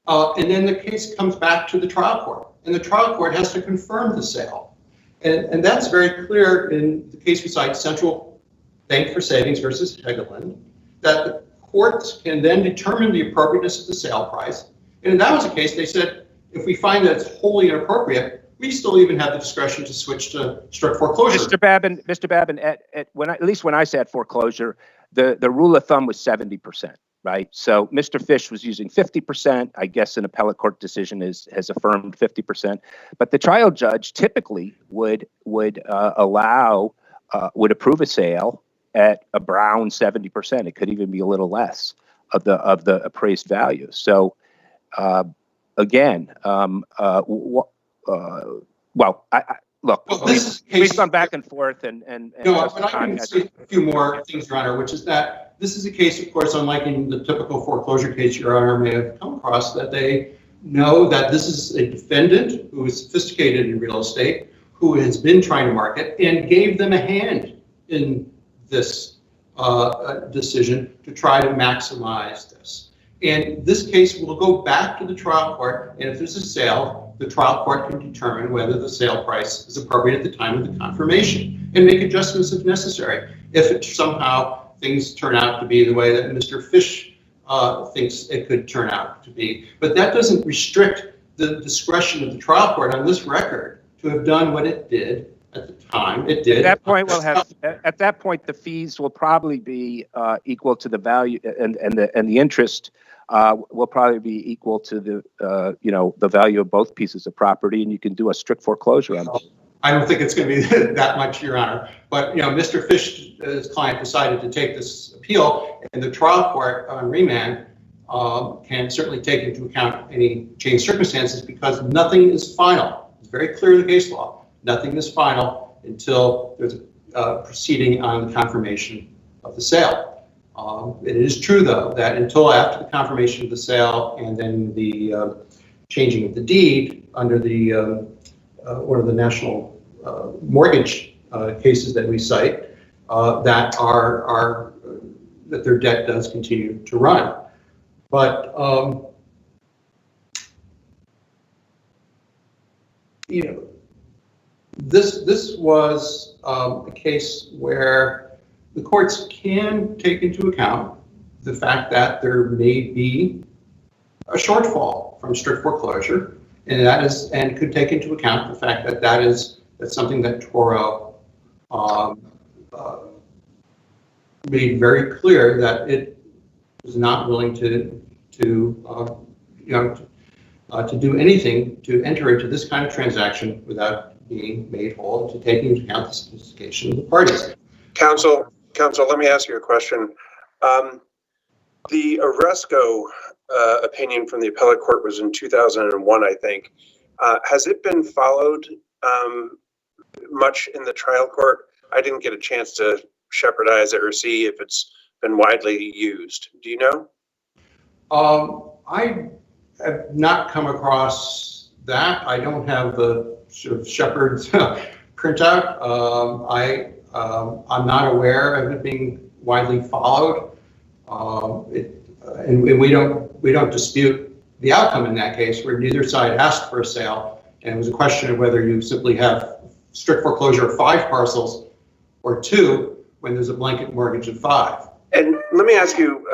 and then the case comes back to the trial court, and the trial court has to confirm the sale. And that's very clear in the case we cite, Central Bank for Savings versus Hegeland, that the courts can then determine the appropriateness of the sale price. And in that was a case, they said, if we find that it's wholly inappropriate, we still even have the discretion to switch to strict foreclosure. Mr. Babin, at least when I said foreclosure, the rule of thumb was 70%. Right. So Mr. Fish was using 50%. I guess an appellate court decision has affirmed 50%. But the trial judge typically would approve a sale at around 70%. It could even be a little less of the appraised value. So again, we've gone back and forth and no, but I can say a few more things, Your Honor, which is that this is a case, of course, unlike in the typical foreclosure case Your Honor may have come across, that they know that this is a defendant who is sophisticated in real estate, who has been trying to market, and gave them a hand in this decision to try to maximize this. And this case will go back to the trial court, and if there's a sale, the trial court can determine whether the sale price is appropriate at the time of the confirmation and make adjustments if necessary. If it somehow things turn out to be the way that Mr. Fish thinks it could turn out to be. But that doesn't restrict the discretion of the trial court on this record to have done what it did at the time it did. At that point, the fees will probably be equal to the value, and the interest will probably be equal to the value of both pieces of property, and you can do a strict foreclosure on them. I don't think it's going to be that much, Your Honor. But Mr. Fish's client decided to take this appeal, and the trial court on remand can certainly take into account any changed circumstances because nothing is final. It's very clear in the case law. Nothing is final until there's proceeding on the confirmation of the sale. It is true, though, that until after the confirmation of the sale and then the changing of the deed under the one of the national mortgage cases that we cite, that that their debt does continue to run. But you know, this was a case where the courts can take into account the fact that there may be a shortfall from strict foreclosure, and could take into account the fact that that's something that Toro made very clear that it was not willing to do anything to enter into this kind of transaction without being made whole, to take into account the sophistication of the parties. Counsel, let me ask you a question. The Oresco opinion from the appellate court was in 2001, I think. Has it been followed much in the trial court? I didn't get a chance to shepherdize it or see if it's been widely used. Do you know? I have not come across that. I don't have the sort of Shepherd's printout. I'm not aware of it being widely followed. And we don't dispute the outcome in that case, where neither side asked for a sale, and it was a question of whether you simply have strict foreclosure of 5 parcels or 2 when there's a blanket mortgage of 5. And let me ask you,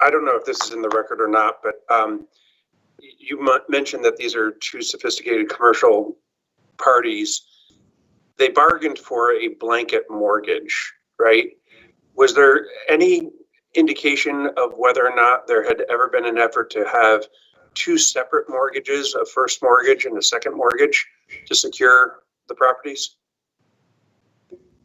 I don't know if this is in the record or not, but you mentioned that these are 2 sophisticated commercial parties. They bargained for a blanket mortgage, right? Was there any indication of whether or not there had ever been an effort to have 2 separate mortgages, a first mortgage and a second mortgage, to secure the properties?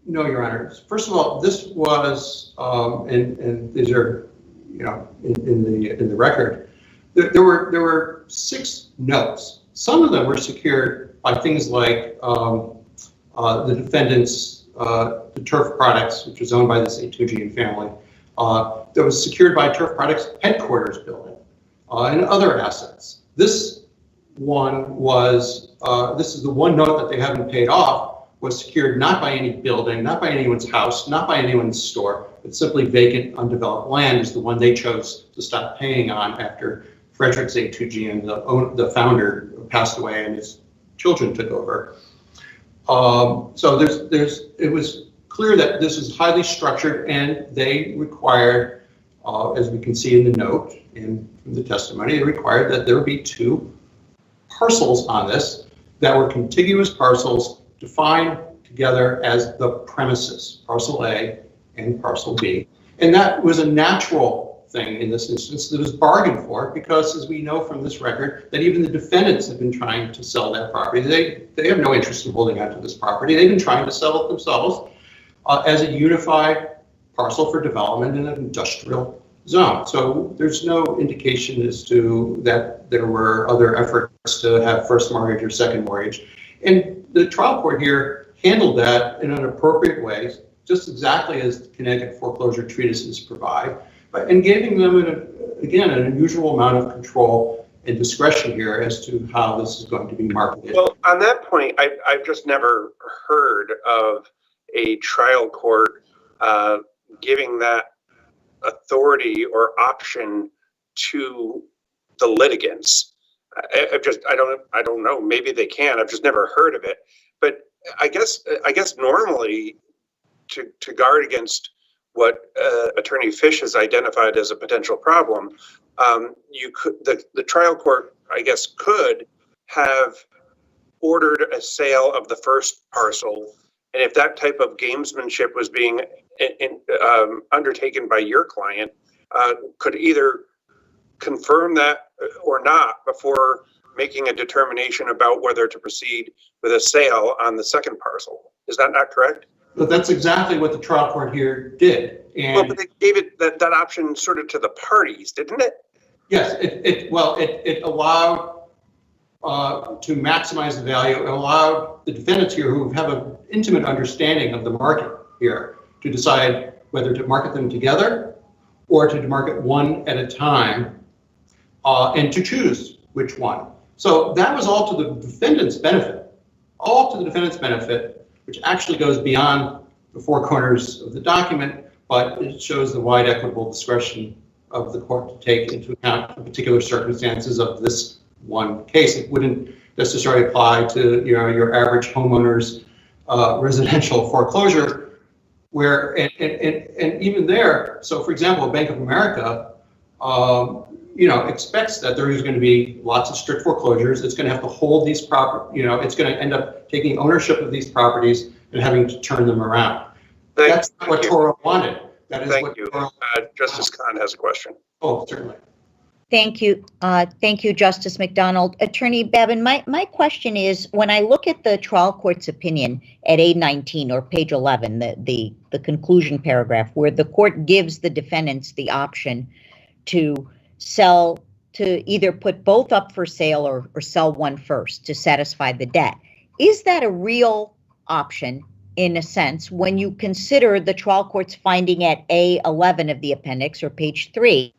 No, Your Honor. First of all, this was, and these are, in the record. There were 6 notes. Some of them were secured by things like the defendant's the Turf Products, which was owned by this A2G family, that was secured by Turf Products headquarters building and other assets. This one was, this is the one note that they haven't paid off, was secured not by any building, not by anyone's house, not by anyone's store, but simply vacant, undeveloped land is the one they chose to stop paying on after Frederick's A2G and the founder passed away and his children took over. So it was clear that this is highly structured, and they required, as we can see in the note and from the testimony, they required that there be 2 parcels on this that were contiguous parcels defined together as the premises, parcel A and parcel B. And that was a natural thing in this instance that was bargained for, because as we know from this record, that even the defendants have been trying to sell that property. They have no interest in holding on to this property. They've been trying to sell it themselves as a unified parcel for development in an industrial zone. So there's no indication as to that there were other efforts to have first mortgage or second mortgage. And the trial court here handled that in an appropriate way, just exactly as the Connecticut foreclosure treatises provide, and giving them, again, an unusual amount of control and discretion here as to how this is going to be marketed. Well, on that point, I've just never heard of a trial court giving that authority or option to the litigants. I don't know. Maybe they can. I've just never heard of it. But I guess normally, to guard against what Attorney Fish has identified as a potential problem, the trial court, I guess, could have ordered a sale of the first parcel, and if that type of gamesmanship was being undertaken by your client, could either confirm that or not before making a determination about whether to proceed with a sale on the second parcel. Is that not correct? But that's exactly what the trial court here did. And well, but they gave it that option sort of to the parties, didn't it? Yes, it allowed to maximize the value and allow the defendants here who have an intimate understanding of the market here to decide whether to market them together or to market one at a time, and to choose which one. So that was all to the defendant's benefit, which actually goes beyond the four corners of the document, but it shows the wide equitable discretion of the court to take into account the particular circumstances of this one case. It wouldn't necessarily apply to your average homeowner's residential foreclosure, where and even there. So, for example, Bank of America, expects that there is going to be lots of strict foreclosures. It's going to have to hold these it's going to end up taking ownership of these properties and having to turn them around. That's not what Toro wanted. That is what Toro. Justice Kahn has a question. Oh, certainly. Thank you. Thank you, Justice McDonald. Attorney Babin, my question is, when I look at the trial court's opinion at A19 or page 11, the conclusion paragraph, where the court gives the defendants the option to sell, to either put both up for sale or sell one first to satisfy the debt. Is that a real option in a sense when you consider the trial court's finding at A11 of the appendix or page 3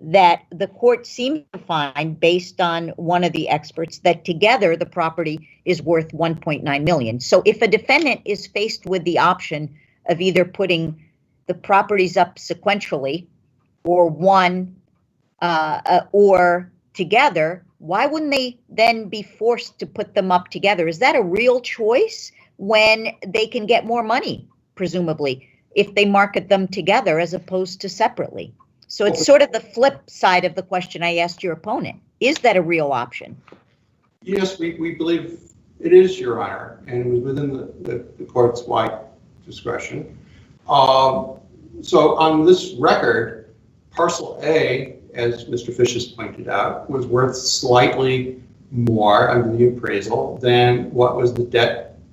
that the court seemed to find, based on one of the experts, that together the property is worth $1.9 million. So if a defendant is faced with the option of either putting the properties up sequentially or one or together, why wouldn't they then be forced to put them up together? Is that a real choice when they can get more money, presumably, if they market them together as opposed to separately? So it's sort of the flip side of the question I asked your opponent. Is that a real option? Yes, we believe it is, Your Honor, and it was within the court's wide discretion. So on this record, parcel A, as Mr. Fish has pointed out, was worth slightly more under the appraisal than what was the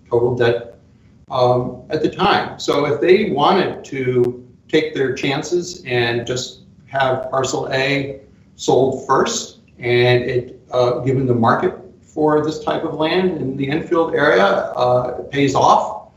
total debt at the time. So if they wanted to take their chances and just have parcel A sold first, and it given the market for this type of land in the Enfield area pays off,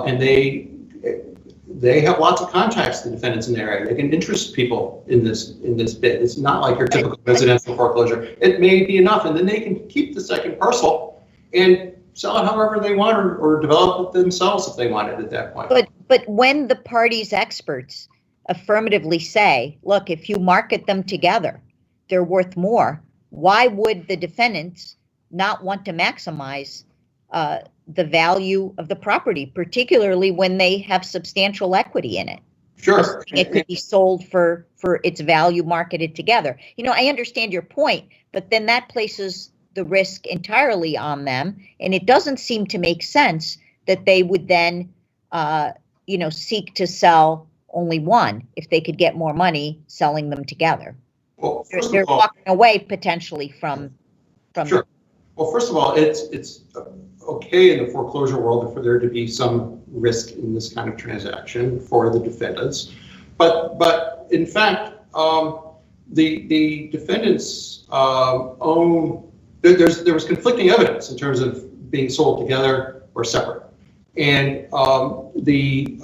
and they have lots of contacts, the defendants in the area. They can interest people in this bid. It's not like your typical residential foreclosure. It may be enough, and then they can keep the second parcel and sell it however they want, or develop it themselves if they wanted at that point. But when the party's experts affirmatively say, look, if you market them together, they're worth more, why would the defendants not want to maximize the value of the property, particularly when they have substantial equity in it? Sure. It could be sold for its value marketed together. I understand your point, but then that places the risk entirely on them, and it doesn't seem to make sense that they would then, seek to sell only one if they could get more money selling them together. Well, they're walking away potentially from. Sure. Well, first of all, it's okay in the foreclosure world for there to be some risk in this kind of transaction for the defendants, but in fact, the defendants there was conflicting evidence in terms of being sold together or separate, and the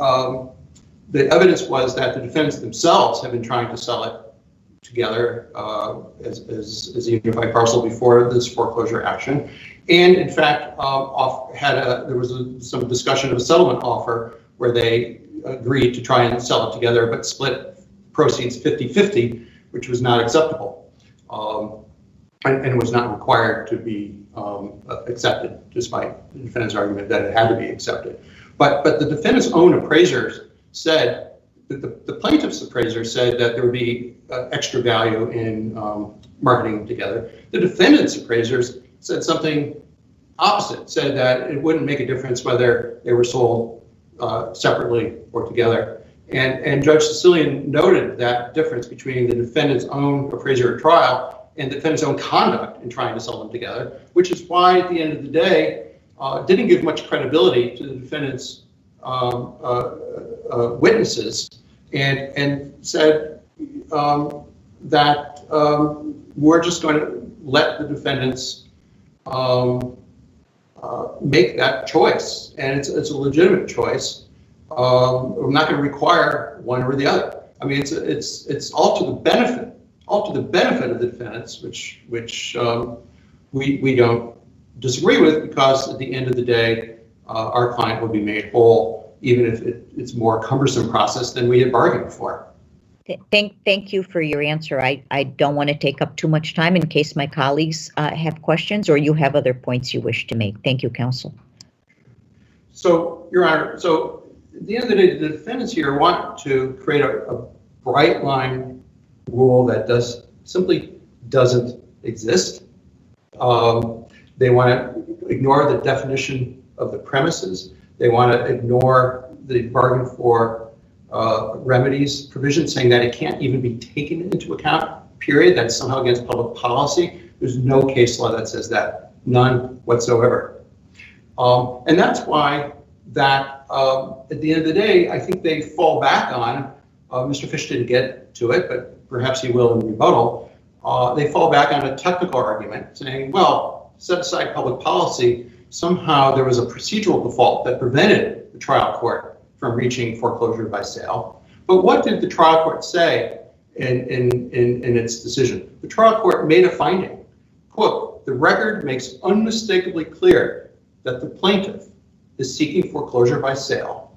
evidence was that the defendants themselves have been trying to sell it together as a unified parcel before this foreclosure action, and in fact there was some discussion of a settlement offer where they agreed to try and sell it together but split proceeds 50-50, which was not acceptable, and was not required to be accepted, despite the defendant's argument that it had to be accepted. But the defendant's own appraisers said that the plaintiff's appraiser said that there would be extra value in marketing them together. The defendant's appraisers said something opposite, said that it wouldn't make a difference whether they were sold separately or together. And Judge Sicilian noted that difference between the defendant's own appraiser at trial and the defendant's own conduct in trying to sell them together, which is why at the end of the day didn't give much credibility to the defendant's witnesses, and said that we're just going to let the defendants make that choice, and it's a legitimate choice. I'm not going to require one or the other. I mean, it's all to the benefit of the defendants, which we don't disagree with, because at the end of the day, our client will be made whole, even if it's a more cumbersome process than we had bargained for. Thank you for your answer. I don't want to take up too much time in case my colleagues have questions or you have other points you wish to make. Thank you, counsel. So, Your Honor, so at the end of the day, the defendants here want to create a bright line rule that simply doesn't exist. They want to ignore the definition of the premises. They want to ignore the bargain for remedies provision, saying that it can't even be taken into account, period. That's somehow against public policy. There's no case law that says that, none whatsoever. And that's why that at the end of the day, I think they fall back on, Mr. Fish didn't get to it, but perhaps he will in rebuttal. They fall back on a technical argument saying, well, set aside public policy, somehow there was a procedural default that prevented the trial court from reaching foreclosure by sale. But what did the trial court say in its decision? The trial court made a finding, quote, "The record makes unmistakably clear that the plaintiff is seeking foreclosure by sale,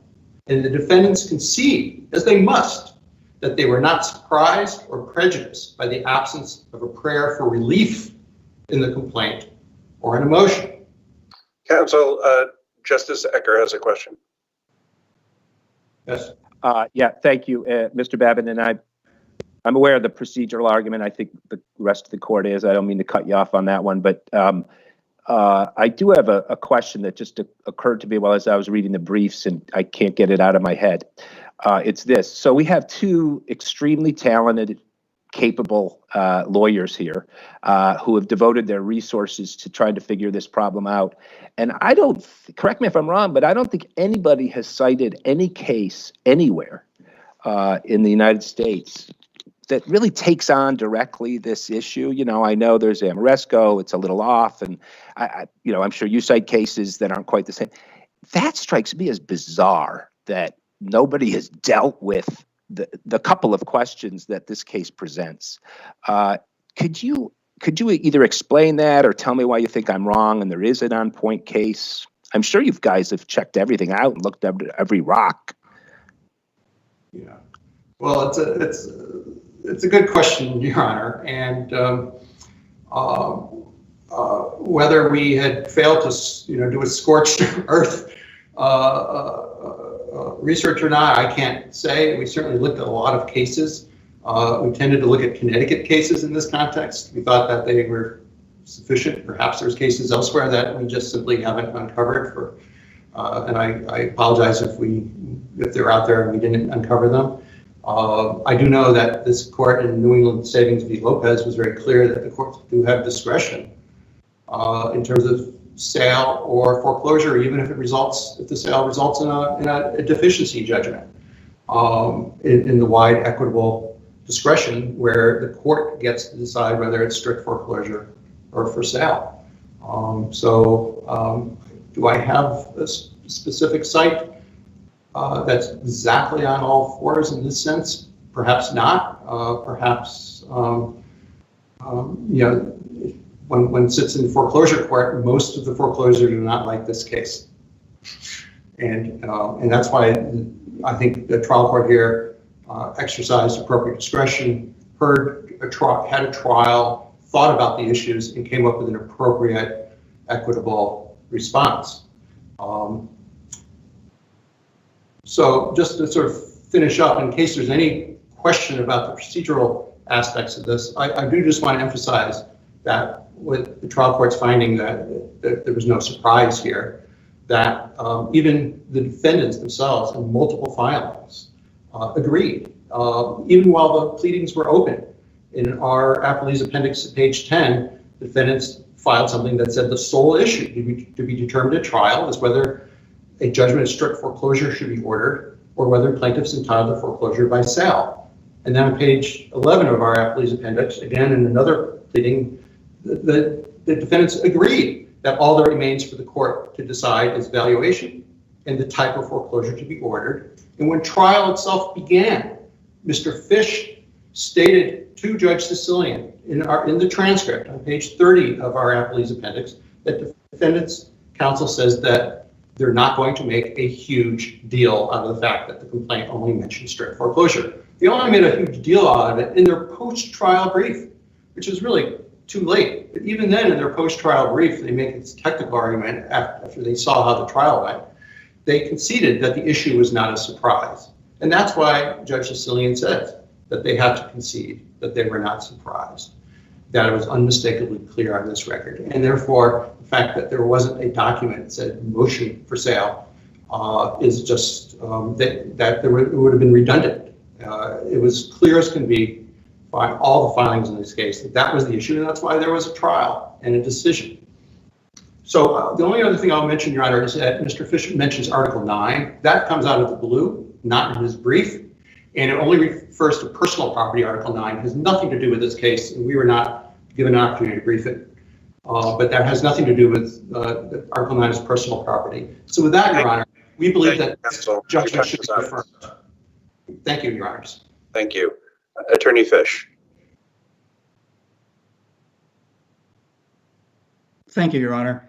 and the defendants concede, as they must, that they were not surprised or prejudiced by the absence of a prayer for relief in the complaint or an emotion." Counsel, Justice Ecker has a question. Yes. Yeah, thank you, Mr. Babin. And I'm aware of the procedural argument. I think the rest of the court is. I don't mean to cut you off on that one, but I do have a question that just occurred to me while as I was reading the briefs, and I can't get it out of my head. It's this. So we have two extremely talented, capable lawyers here who have devoted their resources to trying to figure this problem out. And I don't, correct me if I'm wrong, but I don't think anybody has cited any case anywhere in the United States that really takes on directly this issue. You know, I know there's Amoresco, it's a little off, and I'm sure you cite cases that aren't quite the same. That strikes me as bizarre that nobody has dealt with the couple of questions that this case presents. Could you either explain that or tell me why you think I'm wrong and there is an on-point case? I'm sure you guys have checked everything out and looked at every rock. Yeah. Well, it's a good question, Your Honor, and whether we had failed to do a scorched earth research or not, I can't say. We certainly looked at a lot of cases. We tended to look at Connecticut cases in this context. We thought that they were sufficient. Perhaps there's cases elsewhere that we just simply haven't uncovered and I apologize if they're out there and we didn't uncover them. I do know that this court in New England Savings v. Lopez was very clear that the courts do have discretion in terms of sale or foreclosure, even if the sale results in a deficiency judgment, in the wide equitable discretion where the court gets to decide whether it's strict foreclosure or for sale. Do I have a specific site that's exactly on all fours in this sense? Perhaps not. Perhaps when one sits in foreclosure court, most of the foreclosures do not like this case, and that's why I think the trial court here exercised appropriate discretion, had a trial, thought about the issues, and came up with an appropriate, equitable response. So just to sort of finish up, in case there's any question about the procedural aspects of this, I do just want to emphasize that with the trial court's finding that there was no surprise here, that even the defendants themselves in multiple filings agreed, even while the pleadings were open. In our Appellee's Appendix at page 10, defendants filed something that said the sole issue to be determined at trial is whether a judgment of strict foreclosure should be ordered or whether plaintiffs entitled to foreclosure by sale. And then on page 11 of our Appellee's Appendix, again in another pleading, the the defendants agreed that all that remains for the court to decide is valuation and the type of foreclosure to be ordered. And when trial itself began, Mr. Fish stated to Judge Sicilian in the transcript on page 30 of our appellee's appendix that the defendant's counsel says that they're not going to make a huge deal out of the fact that the complaint only mentioned strict foreclosure. They only made a huge deal out of it in their post-trial brief, which is really too late. But even then, in their post-trial brief, they make this technical argument after they saw how the trial went. They conceded that the issue was not a surprise. And that's why Judge Sicilian says that they had to concede that they were not surprised, that it was unmistakably clear on this record. And therefore, the fact that there wasn't a document that said motion for sale is just that it would have been redundant. It was clear as can be by all the filings in this case that that was the issue, and that's why there was a trial and a decision. So the only other thing I'll mention, Your Honor, is that Mr. Fisher mentions Article 9. That comes out of the blue, not in his brief, and it only refers to personal property. Article 9 has nothing to do with this case, and we were not given an opportunity to brief it. But that has nothing to do with Article 9 is personal property. So with that, Your Honor, we believe that judgment should be affirmed. Thank you, Your Honors. Thank you. Attorney Fish. Thank you, Your Honor.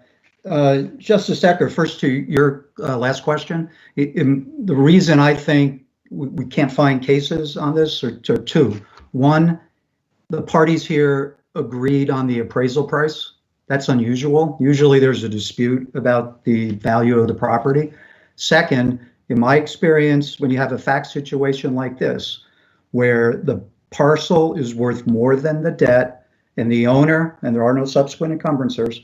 Justice Ecker, first to your last question. The reason I think we can't find cases on this are two. One, the parties here agreed on the appraisal price. That's unusual. Usually there's a dispute about the value of the property. Second, in my experience, when you have a fact situation like this, where the parcel is worth more than the debt and the owner, and there are no subsequent encumbrances,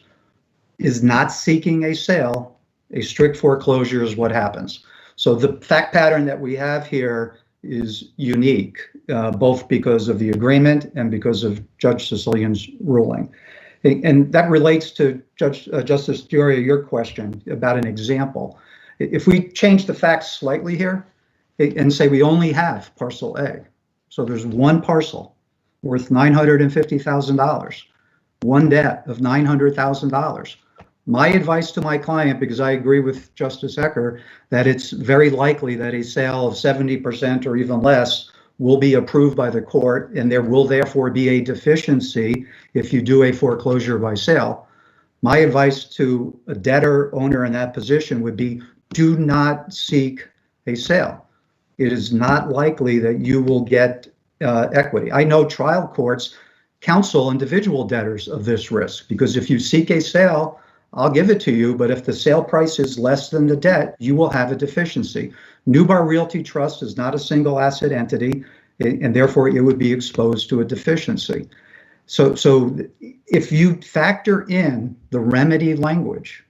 is not seeking a sale, a strict foreclosure is what happens. So the fact pattern that we have here is unique, both because of the agreement and because of Judge Sicilian's ruling. And that relates to Justice Dioria, your question about an example. If we change the facts slightly here and say we only have parcel A, so there's one parcel worth $950,000, one debt of $900,000. My advice to my client, because I agree with Justice Ecker, that it's very likely that a sale of 70% or even less will be approved by the court, and there will therefore be a deficiency if you do a foreclosure by sale. My advice to a debtor owner in that position would be, do not seek a sale. It is not likely that you will get equity. I know trial courts counsel individual debtors of this risk, because if you seek a sale, I'll give it to you, but if the sale price is less than the debt, you will have a deficiency. Newbar Realty Trust is not a single asset entity, and therefore it would be exposed to a deficiency. So if you factor in the remedy language,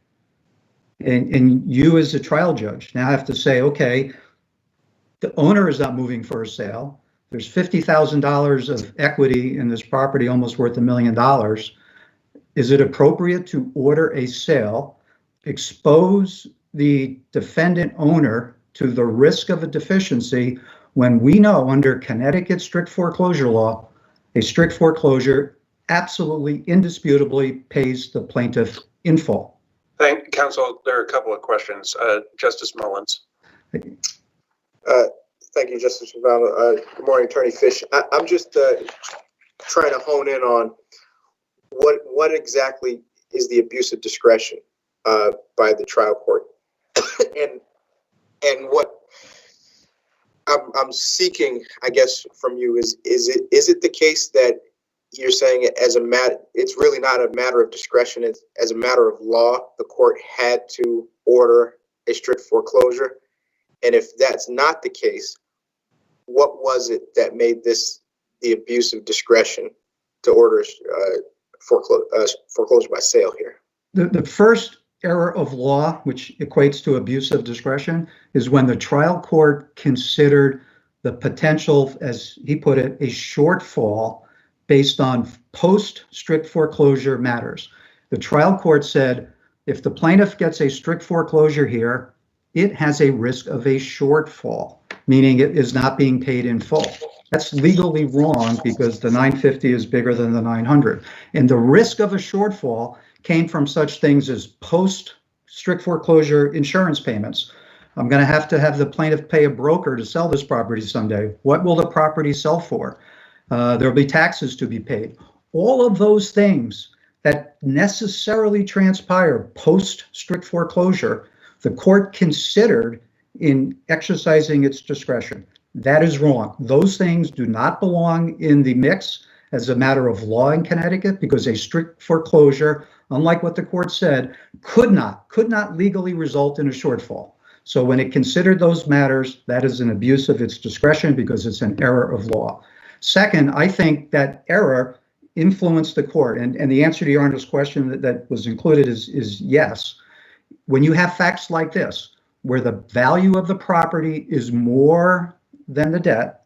and you as a trial judge now have to say, okay, the owner is not moving for a sale. There's $50,000 of equity in this property, almost worth $1 million. Is it appropriate to order a sale, expose the defendant owner to the risk of a deficiency when we know under Connecticut strict foreclosure law, a strict foreclosure absolutely indisputably pays the plaintiff in full? Thank you, counsel. There are a couple of questions. Justice Mullins. Thank you, Justice Ravana. Good morning, Attorney Fish. I'm just trying to hone in on what exactly is the abuse of discretion by the trial court, and what I'm seeking, I guess, from you is it the case that you're saying it's really not a matter of discretion, it's as a matter of law, the court had to order a strict foreclosure? And if that's not the case, what was it that made this the abuse of discretion to order foreclosure by sale here? The first error of law, which equates to abuse of discretion, is when the trial court considered the potential, as he put it, a shortfall based on post-strict foreclosure matters. The trial court said, if the plaintiff gets a strict foreclosure here, it has a risk of a shortfall, meaning it is not being paid in full. That's legally wrong because the 950 is bigger than the 900. And the risk of a shortfall came from such things as post strict foreclosure insurance payments. I'm going to have the plaintiff pay a broker to sell this property someday. What will the property sell for? There'll be taxes to be paid. All of those things that necessarily transpire post strict foreclosure, the court considered in exercising its discretion. That is wrong. Those things do not belong in the mix as a matter of law in Connecticut because a strict foreclosure, unlike what the court said, could not legally result in a shortfall. So when it considered those matters, that is an abuse of its discretion because it's an error of law. Second, I think that error influenced the court. And the answer to your Honor's question that was included is yes. When you have facts like this, where the value of the property is more than the debt,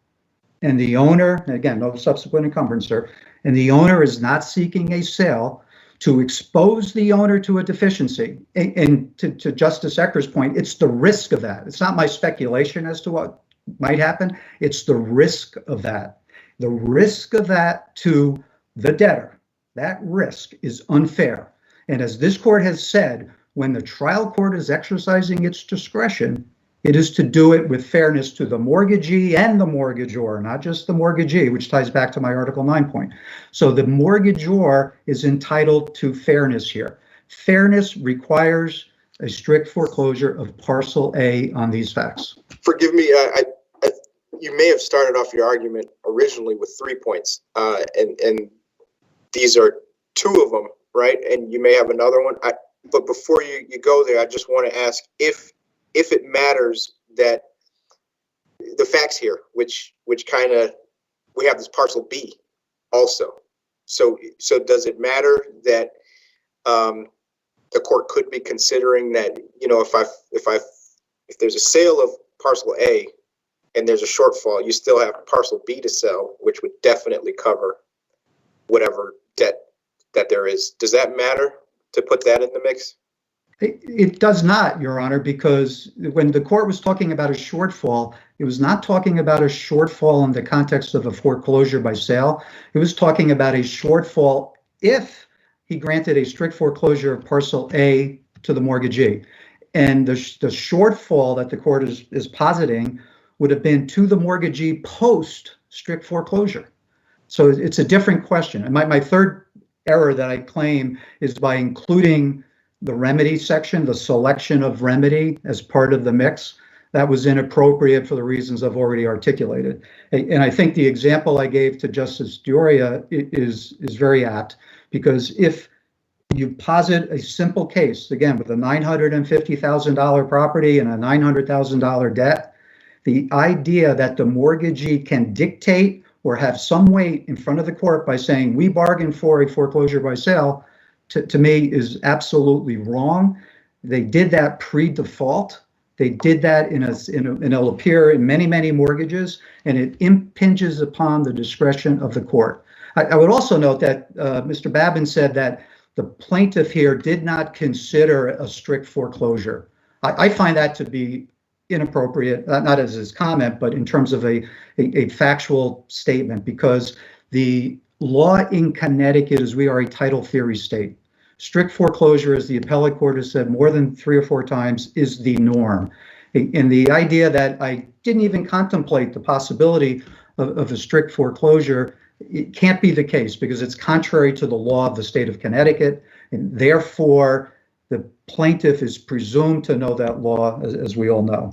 and the owner, again, no subsequent encumbrancer, and the owner is not seeking a sale to expose the owner to a deficiency. And to Justice Ecker's point, it's the risk of that. It's not my speculation as to what might happen. It's the risk of that. The risk of that to the debtor, that risk is unfair. And as this court has said, when the trial court is exercising its discretion, it is to do it with fairness to the mortgagee and the mortgagor, not just the mortgagee, which ties back to my Article 9 point. So the mortgagor is entitled to fairness here. Fairness requires a strict foreclosure of parcel A on these facts. Forgive me, you may have started off your argument originally with 3 points, and these are 2 of them, right? And you may have another one. But before you go there, I just want to ask if it matters that the facts here, which kind of, we have this parcel B also. So does it matter that the court could be considering that, you know, if there's a sale of parcel A and there's a shortfall, you still have parcel B to sell, which would definitely cover whatever debt that there is. Does that matter to put that in the mix? It does not, Your Honor, because when the court was talking about a shortfall, it was not talking about a shortfall in the context of a foreclosure by sale. It was talking about a shortfall if he granted a strict foreclosure of parcel A to the mortgagee. And the shortfall that the court is positing would have been to the mortgagee post strict foreclosure. So it's a different question. And my third error that I claim is by including the remedy section, the selection of remedy as part of the mix. That was inappropriate for the reasons I've already articulated. And I think the example I gave to Justice Dioria is very apt, because if you posit a simple case, again, with a $950,000 property and a $900,000 debt, the idea that the mortgagee can dictate or have some weight in front of the court by saying, we bargained for a foreclosure by sale, to me is absolutely wrong. They did that pre-default. They did that and it'll appear in many, many mortgages, and it impinges upon the discretion of the court. I would also note that Mr. Babin said that the plaintiff here did not consider a strict foreclosure. I find that to be inappropriate, not as his comment, but in terms of a factual statement, because the law in Connecticut is we are a title theory state. Strict foreclosure, as the appellate court has said more than 3 or 4 times, is the norm. And the idea that I didn't even contemplate the possibility of a strict foreclosure, it can't be the case, because it's contrary to the law of the state of Connecticut, and therefore the plaintiff is presumed to know that law, as we all know.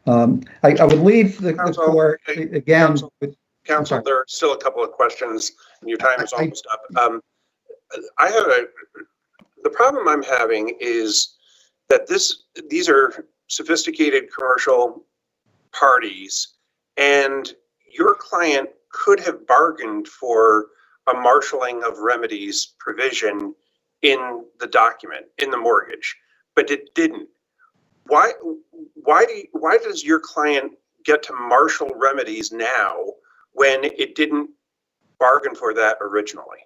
I would leave the court again. Counsel, there are still a couple of questions, and your time is almost up. The problem I'm having is that these are sophisticated commercial parties, and your client could have bargained for a marshaling of remedies provision in the document, in the mortgage, but it didn't. Why does your client get to marshal remedies now when it didn't bargain for that originally?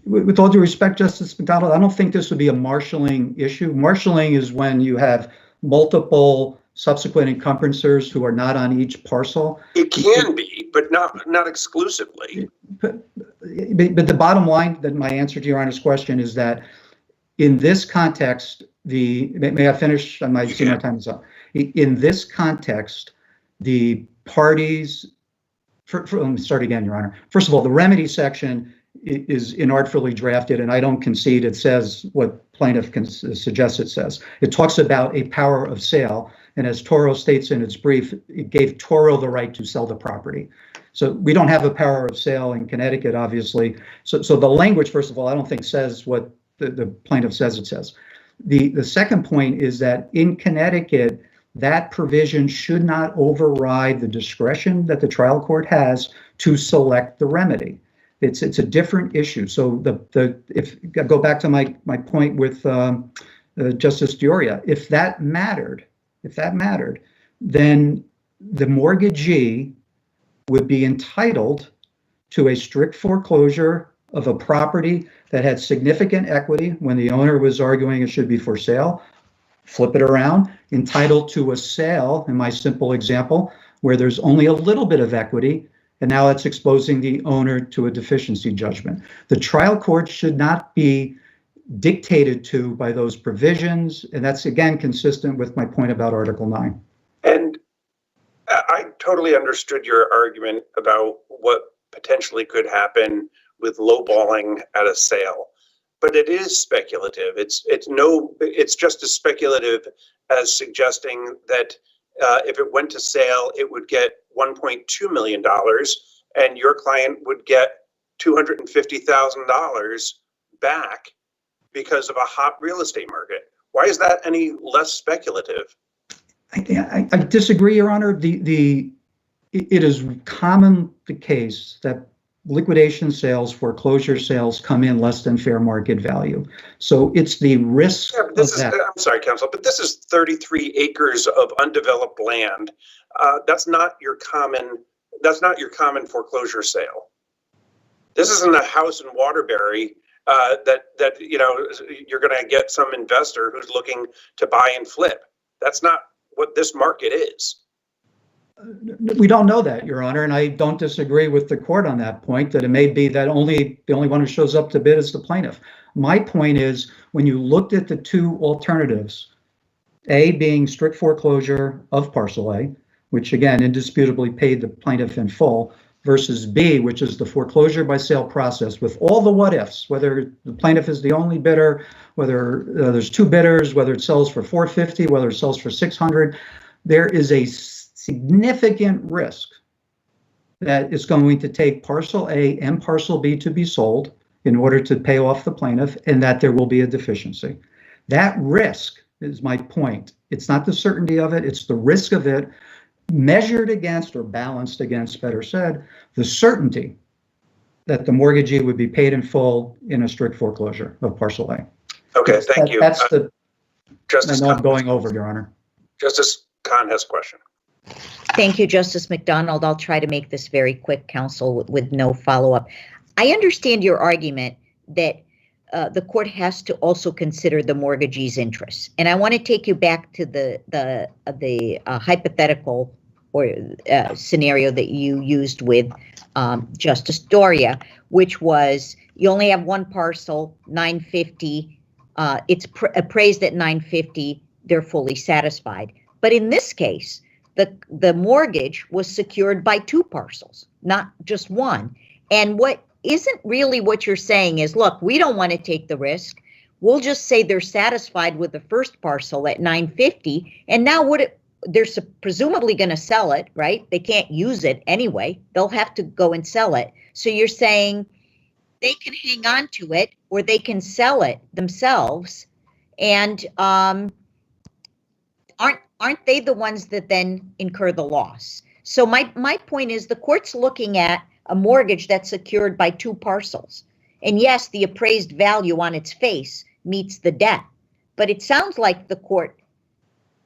With all due respect, Justice McDonald, I don't think this would be a marshaling issue. Marshaling is when you have multiple subsequent encumbrances who are not on each parcel. It can be, but not exclusively. But the bottom line, that my answer to Your Honor's question is that in this context, may I finish? I might see my time is up. In this context, the parties, let me start again, Your Honor. First of all, the remedy section is inartfully drafted, and I don't concede it says what plaintiff suggests it says. It talks about a power of sale, and as Toro states in its brief, it gave Toro the right to sell the property. So we don't have a power of sale in Connecticut, obviously. So the language, first of all, I don't think says what the plaintiff says it says. The second point is that in Connecticut, that provision should not override the discretion that the trial court has to select the remedy. It's a different issue. So if I go back to my point with Justice Dioria, if that mattered, then the mortgagee would be entitled to a strict foreclosure of a property that had significant equity when the owner was arguing it should be for sale. Flip it around, entitled to a sale, in my simple example, where there's only a little bit of equity, and now it's exposing the owner to a deficiency judgment. The trial court should not be dictated to by those provisions, and that's, again, consistent with my point about Article 9. And I totally understood your argument about what potentially could happen with lowballing at a sale, but it is speculative. It's just as speculative as suggesting that if it went to sale, it would get $1.2 million, and your client would get $250,000 back because of a hot real estate market. Why is that any less speculative? I disagree, Your Honor. It is common the case that liquidation sales, foreclosure sales come in less than fair market value. So it's the risk of that. I'm sorry, counsel, but this is 33 acres of undeveloped land. That's not your common foreclosure sale. This isn't a house in Waterbury that you're going to get some investor who's looking to buy and flip. That's not what this market is. We don't know that, Your Honor, and I don't disagree with the court on that point, that it may be that the only one who shows up to bid is the plaintiff. My point is, when you looked at the two alternatives, A being strict foreclosure of parcel A, which again indisputably paid the plaintiff in full, versus B, which is the foreclosure by sale process with all the what ifs, whether the plaintiff is the only bidder, whether there's two bidders, whether it sells for $450, whether it sells for $600, there is a significant risk that it's going to take parcel A and parcel B to be sold in order to pay off the plaintiff, and that there will be a deficiency. That risk is my point. It's not the certainty of it, it's the risk of it measured against, or balanced against, better said, the certainty that the mortgagee would be paid in full in a strict foreclosure of parcel A. Okay, thank you. That's the, Justice I know I'm going over, Your Honor. Justice Kahn has a question. Thank you, Justice McDonald. I'll try to make this very quick, counsel, with no follow-up. I understand your argument that the court has to also consider the mortgagee's interests, and I want to take you back to the hypothetical or scenario that you used with Justice Doria, which was you only have one parcel, 950. It's appraised at 950. They're fully satisfied. But in this case, the mortgage was secured by two parcels, not just one. And what isn't really what you're saying is, look, we don't want to take the risk. We'll just say they're satisfied with the first parcel at 950. And now they're presumably going to sell it, right? They can't use it anyway. They'll have to go and sell it. So you're saying they can hang on to it or they can sell it themselves. And aren't they the ones that then incur the loss? So my point is the court's looking at a mortgage that's secured by two parcels. And yes, the appraised value on its face meets the debt. But it sounds like the court,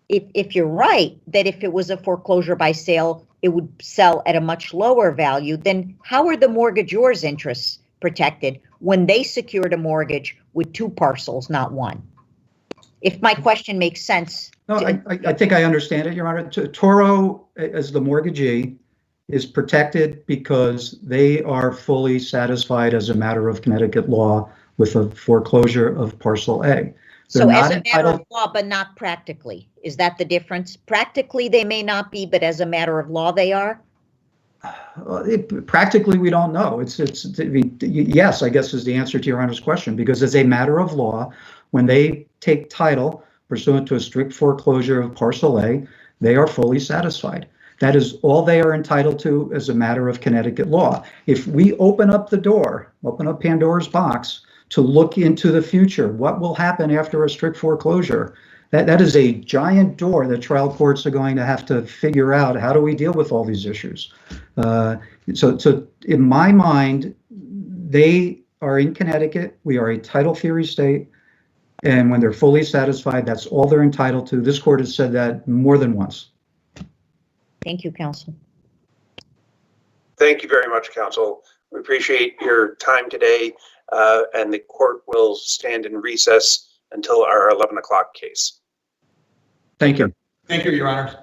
if you're right, that if it was a foreclosure by sale, it would sell at a much lower value, then how are the mortgagor's interests protected when they secured a mortgage with two parcels, not one? If my question makes sense, No, I think I understand it, Your Honor. Toro, as the mortgagee, is protected because they are fully satisfied as a matter of Connecticut law with a foreclosure of parcel A. So as a matter of law, but not practically. Is that the difference? Practically, they may not be, but as a matter of law, they are? Practically, we don't know. Yes, I guess is the answer to Your Honor's question, because as a matter of law, when they take title pursuant to a strict foreclosure of parcel A, they are fully satisfied. That is all they are entitled to as a matter of Connecticut law. If we open up the door, open up Pandora's box to look into the future, what will happen after a strict foreclosure? That is a giant door that trial courts are going to have to figure out. How do we deal with all these issues? So in my mind, they are in Connecticut. We are a title theory state. And when they're fully satisfied, that's all they're entitled to. This court has said that more than once. Thank you, counsel. Thank you very much, counsel. We appreciate your time today, and the court will stand in recess until our 11 o'clock case. Thank you. Thank you, Your Honors.